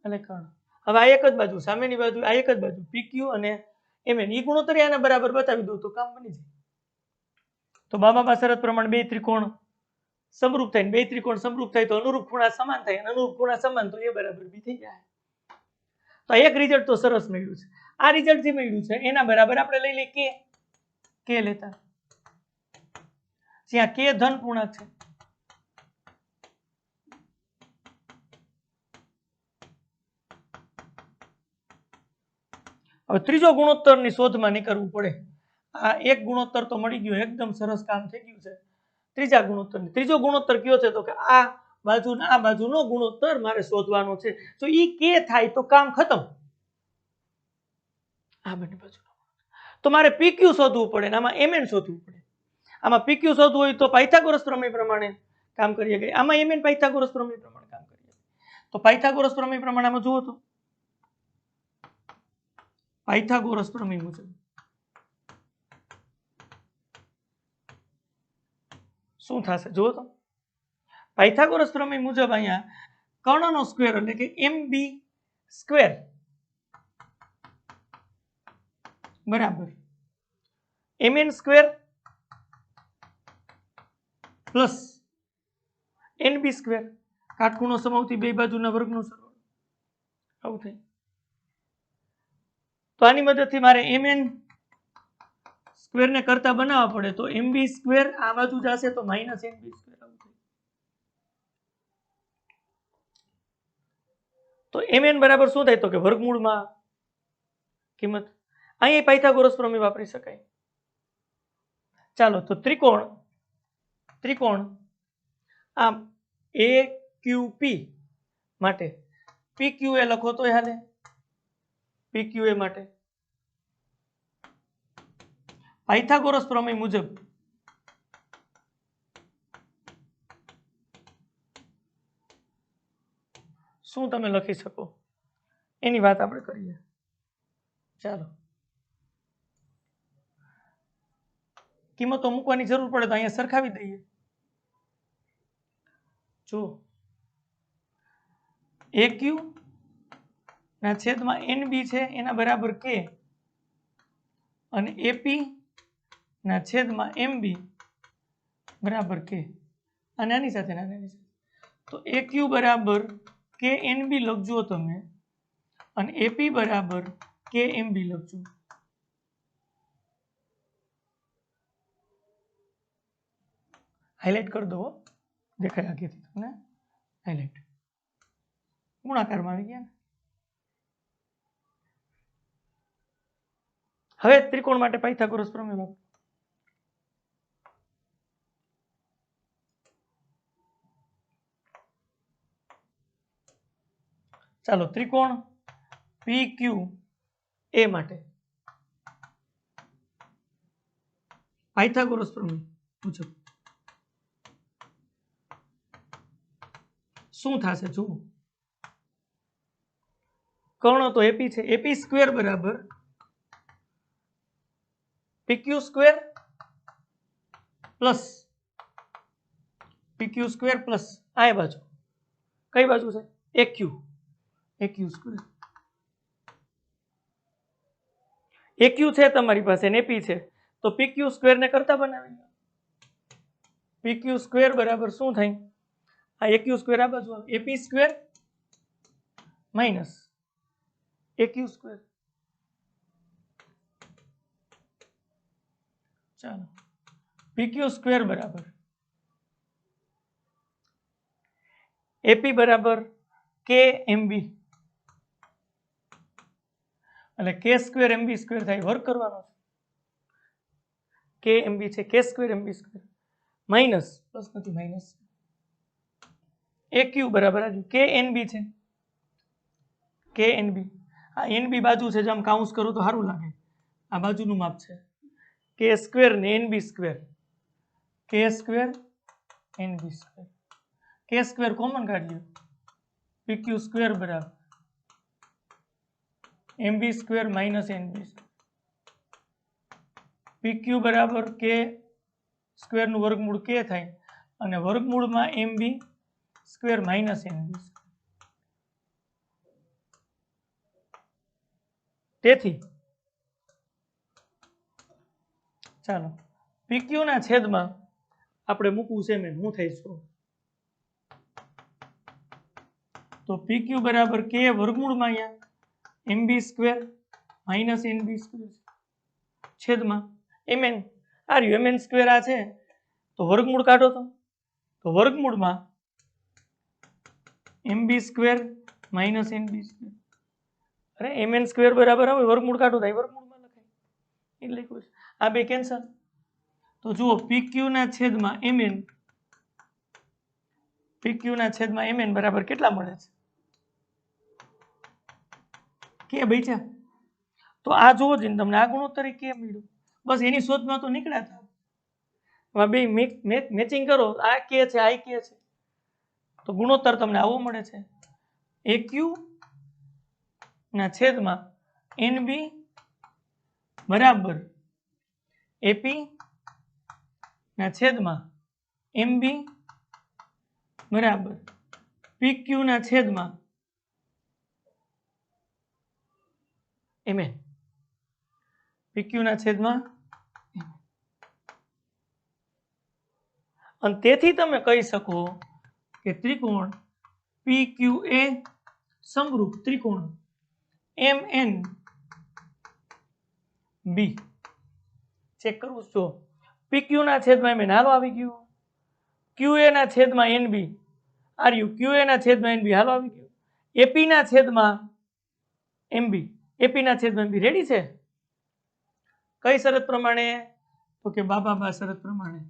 એટલે કર્ણ. હવે આ એક જ બાજુ, સામેની બાજુ આ એક જ બાજુ PQ અને MN ઈ ગુણોત્તર આના બરાબર બતાવી દઉં તો કામ બની જાય. તો બાબા શરત પ્રમાણે બે ત્રિકોણ સમરૂપ થાય, બે ત્રિકોણ સમરૂપ થાય તો અનુરૂપ ખૂણા સમાન થાય, અનુરૂપ ખૂણા સમાન તો A બરાબર B થઈ જાય. તો એક રિઝલ્ટ તો સરસ મળ્યું છે. આ રિઝલ્ટ જે મળ્યું છે એના બરાબર આપણે લઈ લઈએ K લેતા, જ્યાં K ધન પૂર્ણાંક છે. હવે ત્રીજો ગુણોત્તરની શોધમાં નીકળવું પડે. આ એક ગુણોત્તર તો મળી ગયો, એકદમ સરસ કામ થઈ ગયું છે. ત્રીજા ગુણોત્તરની ત્રીજો ગુણોત્તર કયો છે તો કે આ બાજુના આ બાજુનો ગુણોત્તર મારે શોધવાનો છે. તો ઈ K થાય તો કામ ખતમ. આ બંને બાજુ તો મારે PQ શોધવું પડે ને આમાં MN શોધવું પડે. આમાં PQ શોધવું હોય તો પાયથાગોરસ પ્રમેય પ્રમાણે કામ કરીએ ગઈ, આમાં MN પાયથાગોરસ પ્રમેય પ્રમાણે કામ કરીએ. તો પાયથાગોરસ પ્રમેય પ્રમાણે આમાં જુઓ તો પાયથાગોરસ પ્રમેય મુજબ શું થશે જુઓ તો, પાયથાગોરસ પ્રમેય મુજબ અહીંયા કર્ણનો સ્ક્વેર એટલે કે MB સ્ક્વેર બરાબર MN square plus NB square, કાટખૂણો સમાવતી બે બાજુના વર્ગનો સરવાળો આવું થાય. તો આની મદદથી મારે MN સ્ક્વેર ને કરતા બનાવવા પડે તો MB સ્ક્વેર આ બાજુ જશે તો માઇનસ NB સ્ક્વેર આવું થાય. તો MN બરાબર શું થાય તો કે વર્ગમૂળમાં કિંમત. અહીંયા પાયથાગોરસ પ્રમેય વાપરી શકાય. ચાલો તો ત્રિકોણ આમ AQP માટે PQA લખો તો હાલે. PQA માટે પાયથાગોરસ પ્રમેય મુજબ શું તમે લખી શકો એની વાત આપણે કરીએ. ચાલો કિંમતો મૂકવાની જરૂર પડે તો અહીંયા સરખાવી દઈએ. જો AQ ના છેદમાં NB છે એના બરાબર K અને AP ના છેદમાં MB બરાબર K અને આની સાથે તો AQ બરાબર KNB લખજો તમે અને AP બરાબર KMB લખજો. હાઇલાઇટ કરી દો, દેખાય આગેથી તમને હાઇલાઇટ. ગુણાકારમાં આવી ગયા ને. હવે ત્રિકોણ માટે પાયથાગોરસ પ્રમેય વાપરો. ચાલો ત્રિકોણ PQA માટે પાયથાગોરસ પ્રમેય મુજબ શું થશે જુઓ. કર્ણ તો AP છે, AP સ્ક્વેર બરાબર PQ square plus PQ square plus આ બાજુ કઈ બાજુ છે AQ સ્ક્વેર. AQ છે તમારી પાસે ને AP છે તો PQ સ્ક્વેર ને કરતા બનાવી લો. PQ સ્ક્વેર બરાબર શું થાય? આ AQ સ્ક્વેર આ બાજુ આવે, AP square minus AQ square. ચાલો PQ સ્ક્વેર બરાબર AP બરાબર KMB એટલે K સ્ક્વેર MB સ્ક્વેર થાય, વર્ક કરવાનો છે. KMB છે K square MB square minus plus નથી માઇનસ AQ બરાબર આજુ KNB છે, KNB આ NB બાજુ છે, જેમ કાઉન્સ કરું તો સારું લાગે, આ બાજુનું માપ છે. K સ્ક્વેર ને NB square, K square NB square, K square common કાઢી લો, PQ સ્ક્વેર બરાબર MB square minus NB square, PQ બરાબર K સ્ક્વેર નું વર્ગમૂળ K થાય અને વર્ગમૂળમાં MB square minus NB square. તેથી ચાલો PQ ના છેદમાં આપણે મૂકવું છે મેં, હું થઈશું તો PQ બરાબર K વર્ગમૂળમાં અહીંયા MB square minus NB square છેદમાં MN આ રહ્યું MN સ્ક્વેર આ છે તો વર્ગમૂળ કાઢો તો વર્ગમૂળમાં MB square minus NB square. અરે MN સ્ક્વેર બરાબર આવે વર્ગમૂળ કાઢો થાય વર્ગમૂળમાં લખાય એટલે લખ્યું છે. આ બે કેન્સલ તો જુઓ PQ ના છેદમાં MN, PQ ના છેદમાં MN બરાબર કેટલા મળે છે? કે બચ્યા તો આ જુઓ જ તમને આ ગુણોત્તર કે મળ્યું, બસ એની શોધમાં તો નીકળ્યા હતા. બે મેચિંગ કરો, આ કે છે આ કે છે તો ગુણોત્તર તમને આવો મળે છે. AQ ના છેદમાં NB બરાબર AP ના છેદમાં MB બરાબર PQ ના છેદમાં MN, PQ ના છેદમાં અને તેથી તમે કહી શકો કે ત્રિકોણ PQA સમરૂપ ત્રિકોણ MNB. ચેક કરવું છો PQ ના છેદમાં MN હાલો આવી ગયું, QA ના છેદમાં NB આ રહ્યું, QA ના છેદમાં NB હાલો આવી ગયું, AP ના છેદમાં MB, AP ના છેદમાં MB રેડી છે. કઈ શરત પ્રમાણે? તો કે બાબા શરત પ્રમાણે.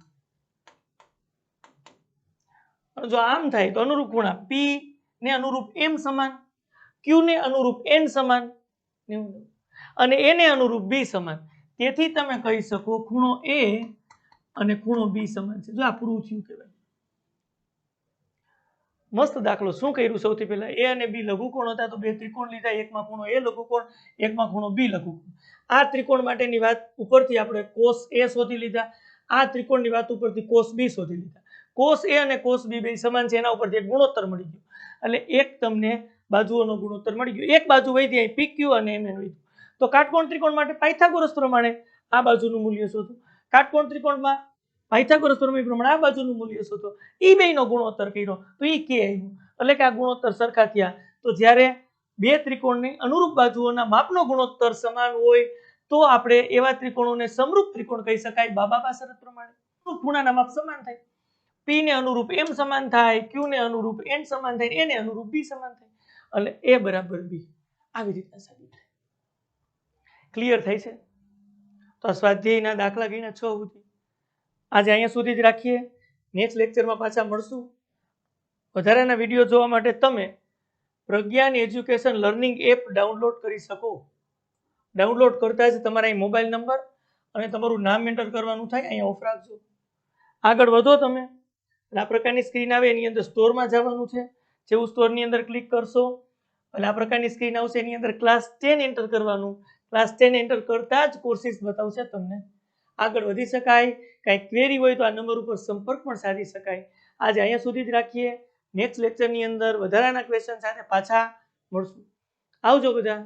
જો આમ થાય તો અનુરૂપ ખૂણા P ને અનુરૂપ M સમાન, Q ને અનુરૂપ N સમાન અને A ને અનુરૂપ B સમાન. તેથી તમે કહી શકો ખૂણો A અને ખૂણો B સમાન છે. જો આ પૂરું થયું કહેવાય. મસ્ત દાખલો. શું કર્યું? સૌથી પહેલા A અને B લઘુકોણ હતા તો બે ત્રિકોણ લીધા, એકમાં ખૂણો A લઘુકોણ, એકમાં ખૂણો B લઘુકોણ. આ ત્રિકોણ માટેની વાત ઉપરથી આપણે cos A શોધી લીધા, આ ત્રિકોણની વાત ઉપરથી cos B શોધી લીધા. cos A અને cos B બે સમાન છે, એના ઉપરથી એક ગુણોત્તર મળી ગયો એટલે એક તમને બાજુઓનો ગુણોત્તર મળી ગયો. એક બાજુ વધી અહીં PQ અને MN વધ્યું. તો કાટકોણ ત્રિકોણ માટે પાયથાગોરસ પ્રમાણે આ બાજુનું મૂલ્ય શોધો, કાટકોણ ત્રિકોણમાં પાયથાગોરસ પ્રમેય પ્રમાણે આ બાજુનું મૂલ્ય શોધો. ઈ બેયનો ગુણોત્તર કર્યો તો ઈ કે આવ્યું એટલે કે આ ગુણોત્તર સરખા થયા. તો જ્યારે બે ત્રિકોણની અનુરૂપ બાજુઓના માપનો ગુણોત્તર સમાન હોય તો આપણે એવા ત્રિકોણોને સમરૂપ ત્રિકોણ કહી શકાય બાબા શરત પ્રમાણે. ખૂણાના માપ સમાન થાય, P ને અનુરૂપ M સમાન થાય, Q ને અનુરૂપ N સમાન થાય, A ને અનુરૂપ B સમાન થાય એટલે A બરાબર B. આવી રીતના સાબિત થાય. ક્લિયર થાય છે? તો આ સ્વાધ્યાયના દાખલા ગણ્યા 6 સુધી. આજે અહીંયા સુધી જ રાખીએ. નેક્સ્ટ લેક્ચરમાં પાછા મળશું. વધારાના વિડીયો જોવા માટે તમે Pragyan education learning app download કરી શકો. ડાઉનલોડ કરતા જ તમારા અહીં મોબાઈલ નંબર અને તમારું નામ એન્ટર કરવાનું થાય, અહીંયા ઓફ રાખજો. આગળ વધો તમે આ પ્રકારની સ્ક્રીન આવે એની અંદર સ્ટોરમાં જવાનું છે. જેવું સ્ટોરની અંદર ક્લિક કરશો એટલે આ પ્રકારની સ્ક્રીન આવશે, એની અંદર ક્લાસ 10 એન્ટર કરવાનું. ક્લાસ 10 એન્ટર કરતા જ કોર્સિસ બતાવશે તમને. આગળ વધી શકાય. કાંઈ ક્વેરી હોય તો આ નંબર ઉપર સંપર્ક પણ સાધી શકાય. આજે અહીંયા સુધી જ રાખીએ. નેક્સ્ટ લેક્ચરની અંદર વધારાના ક્વેશ્ચન સાથે પાછા મળશું. આવજો બધા.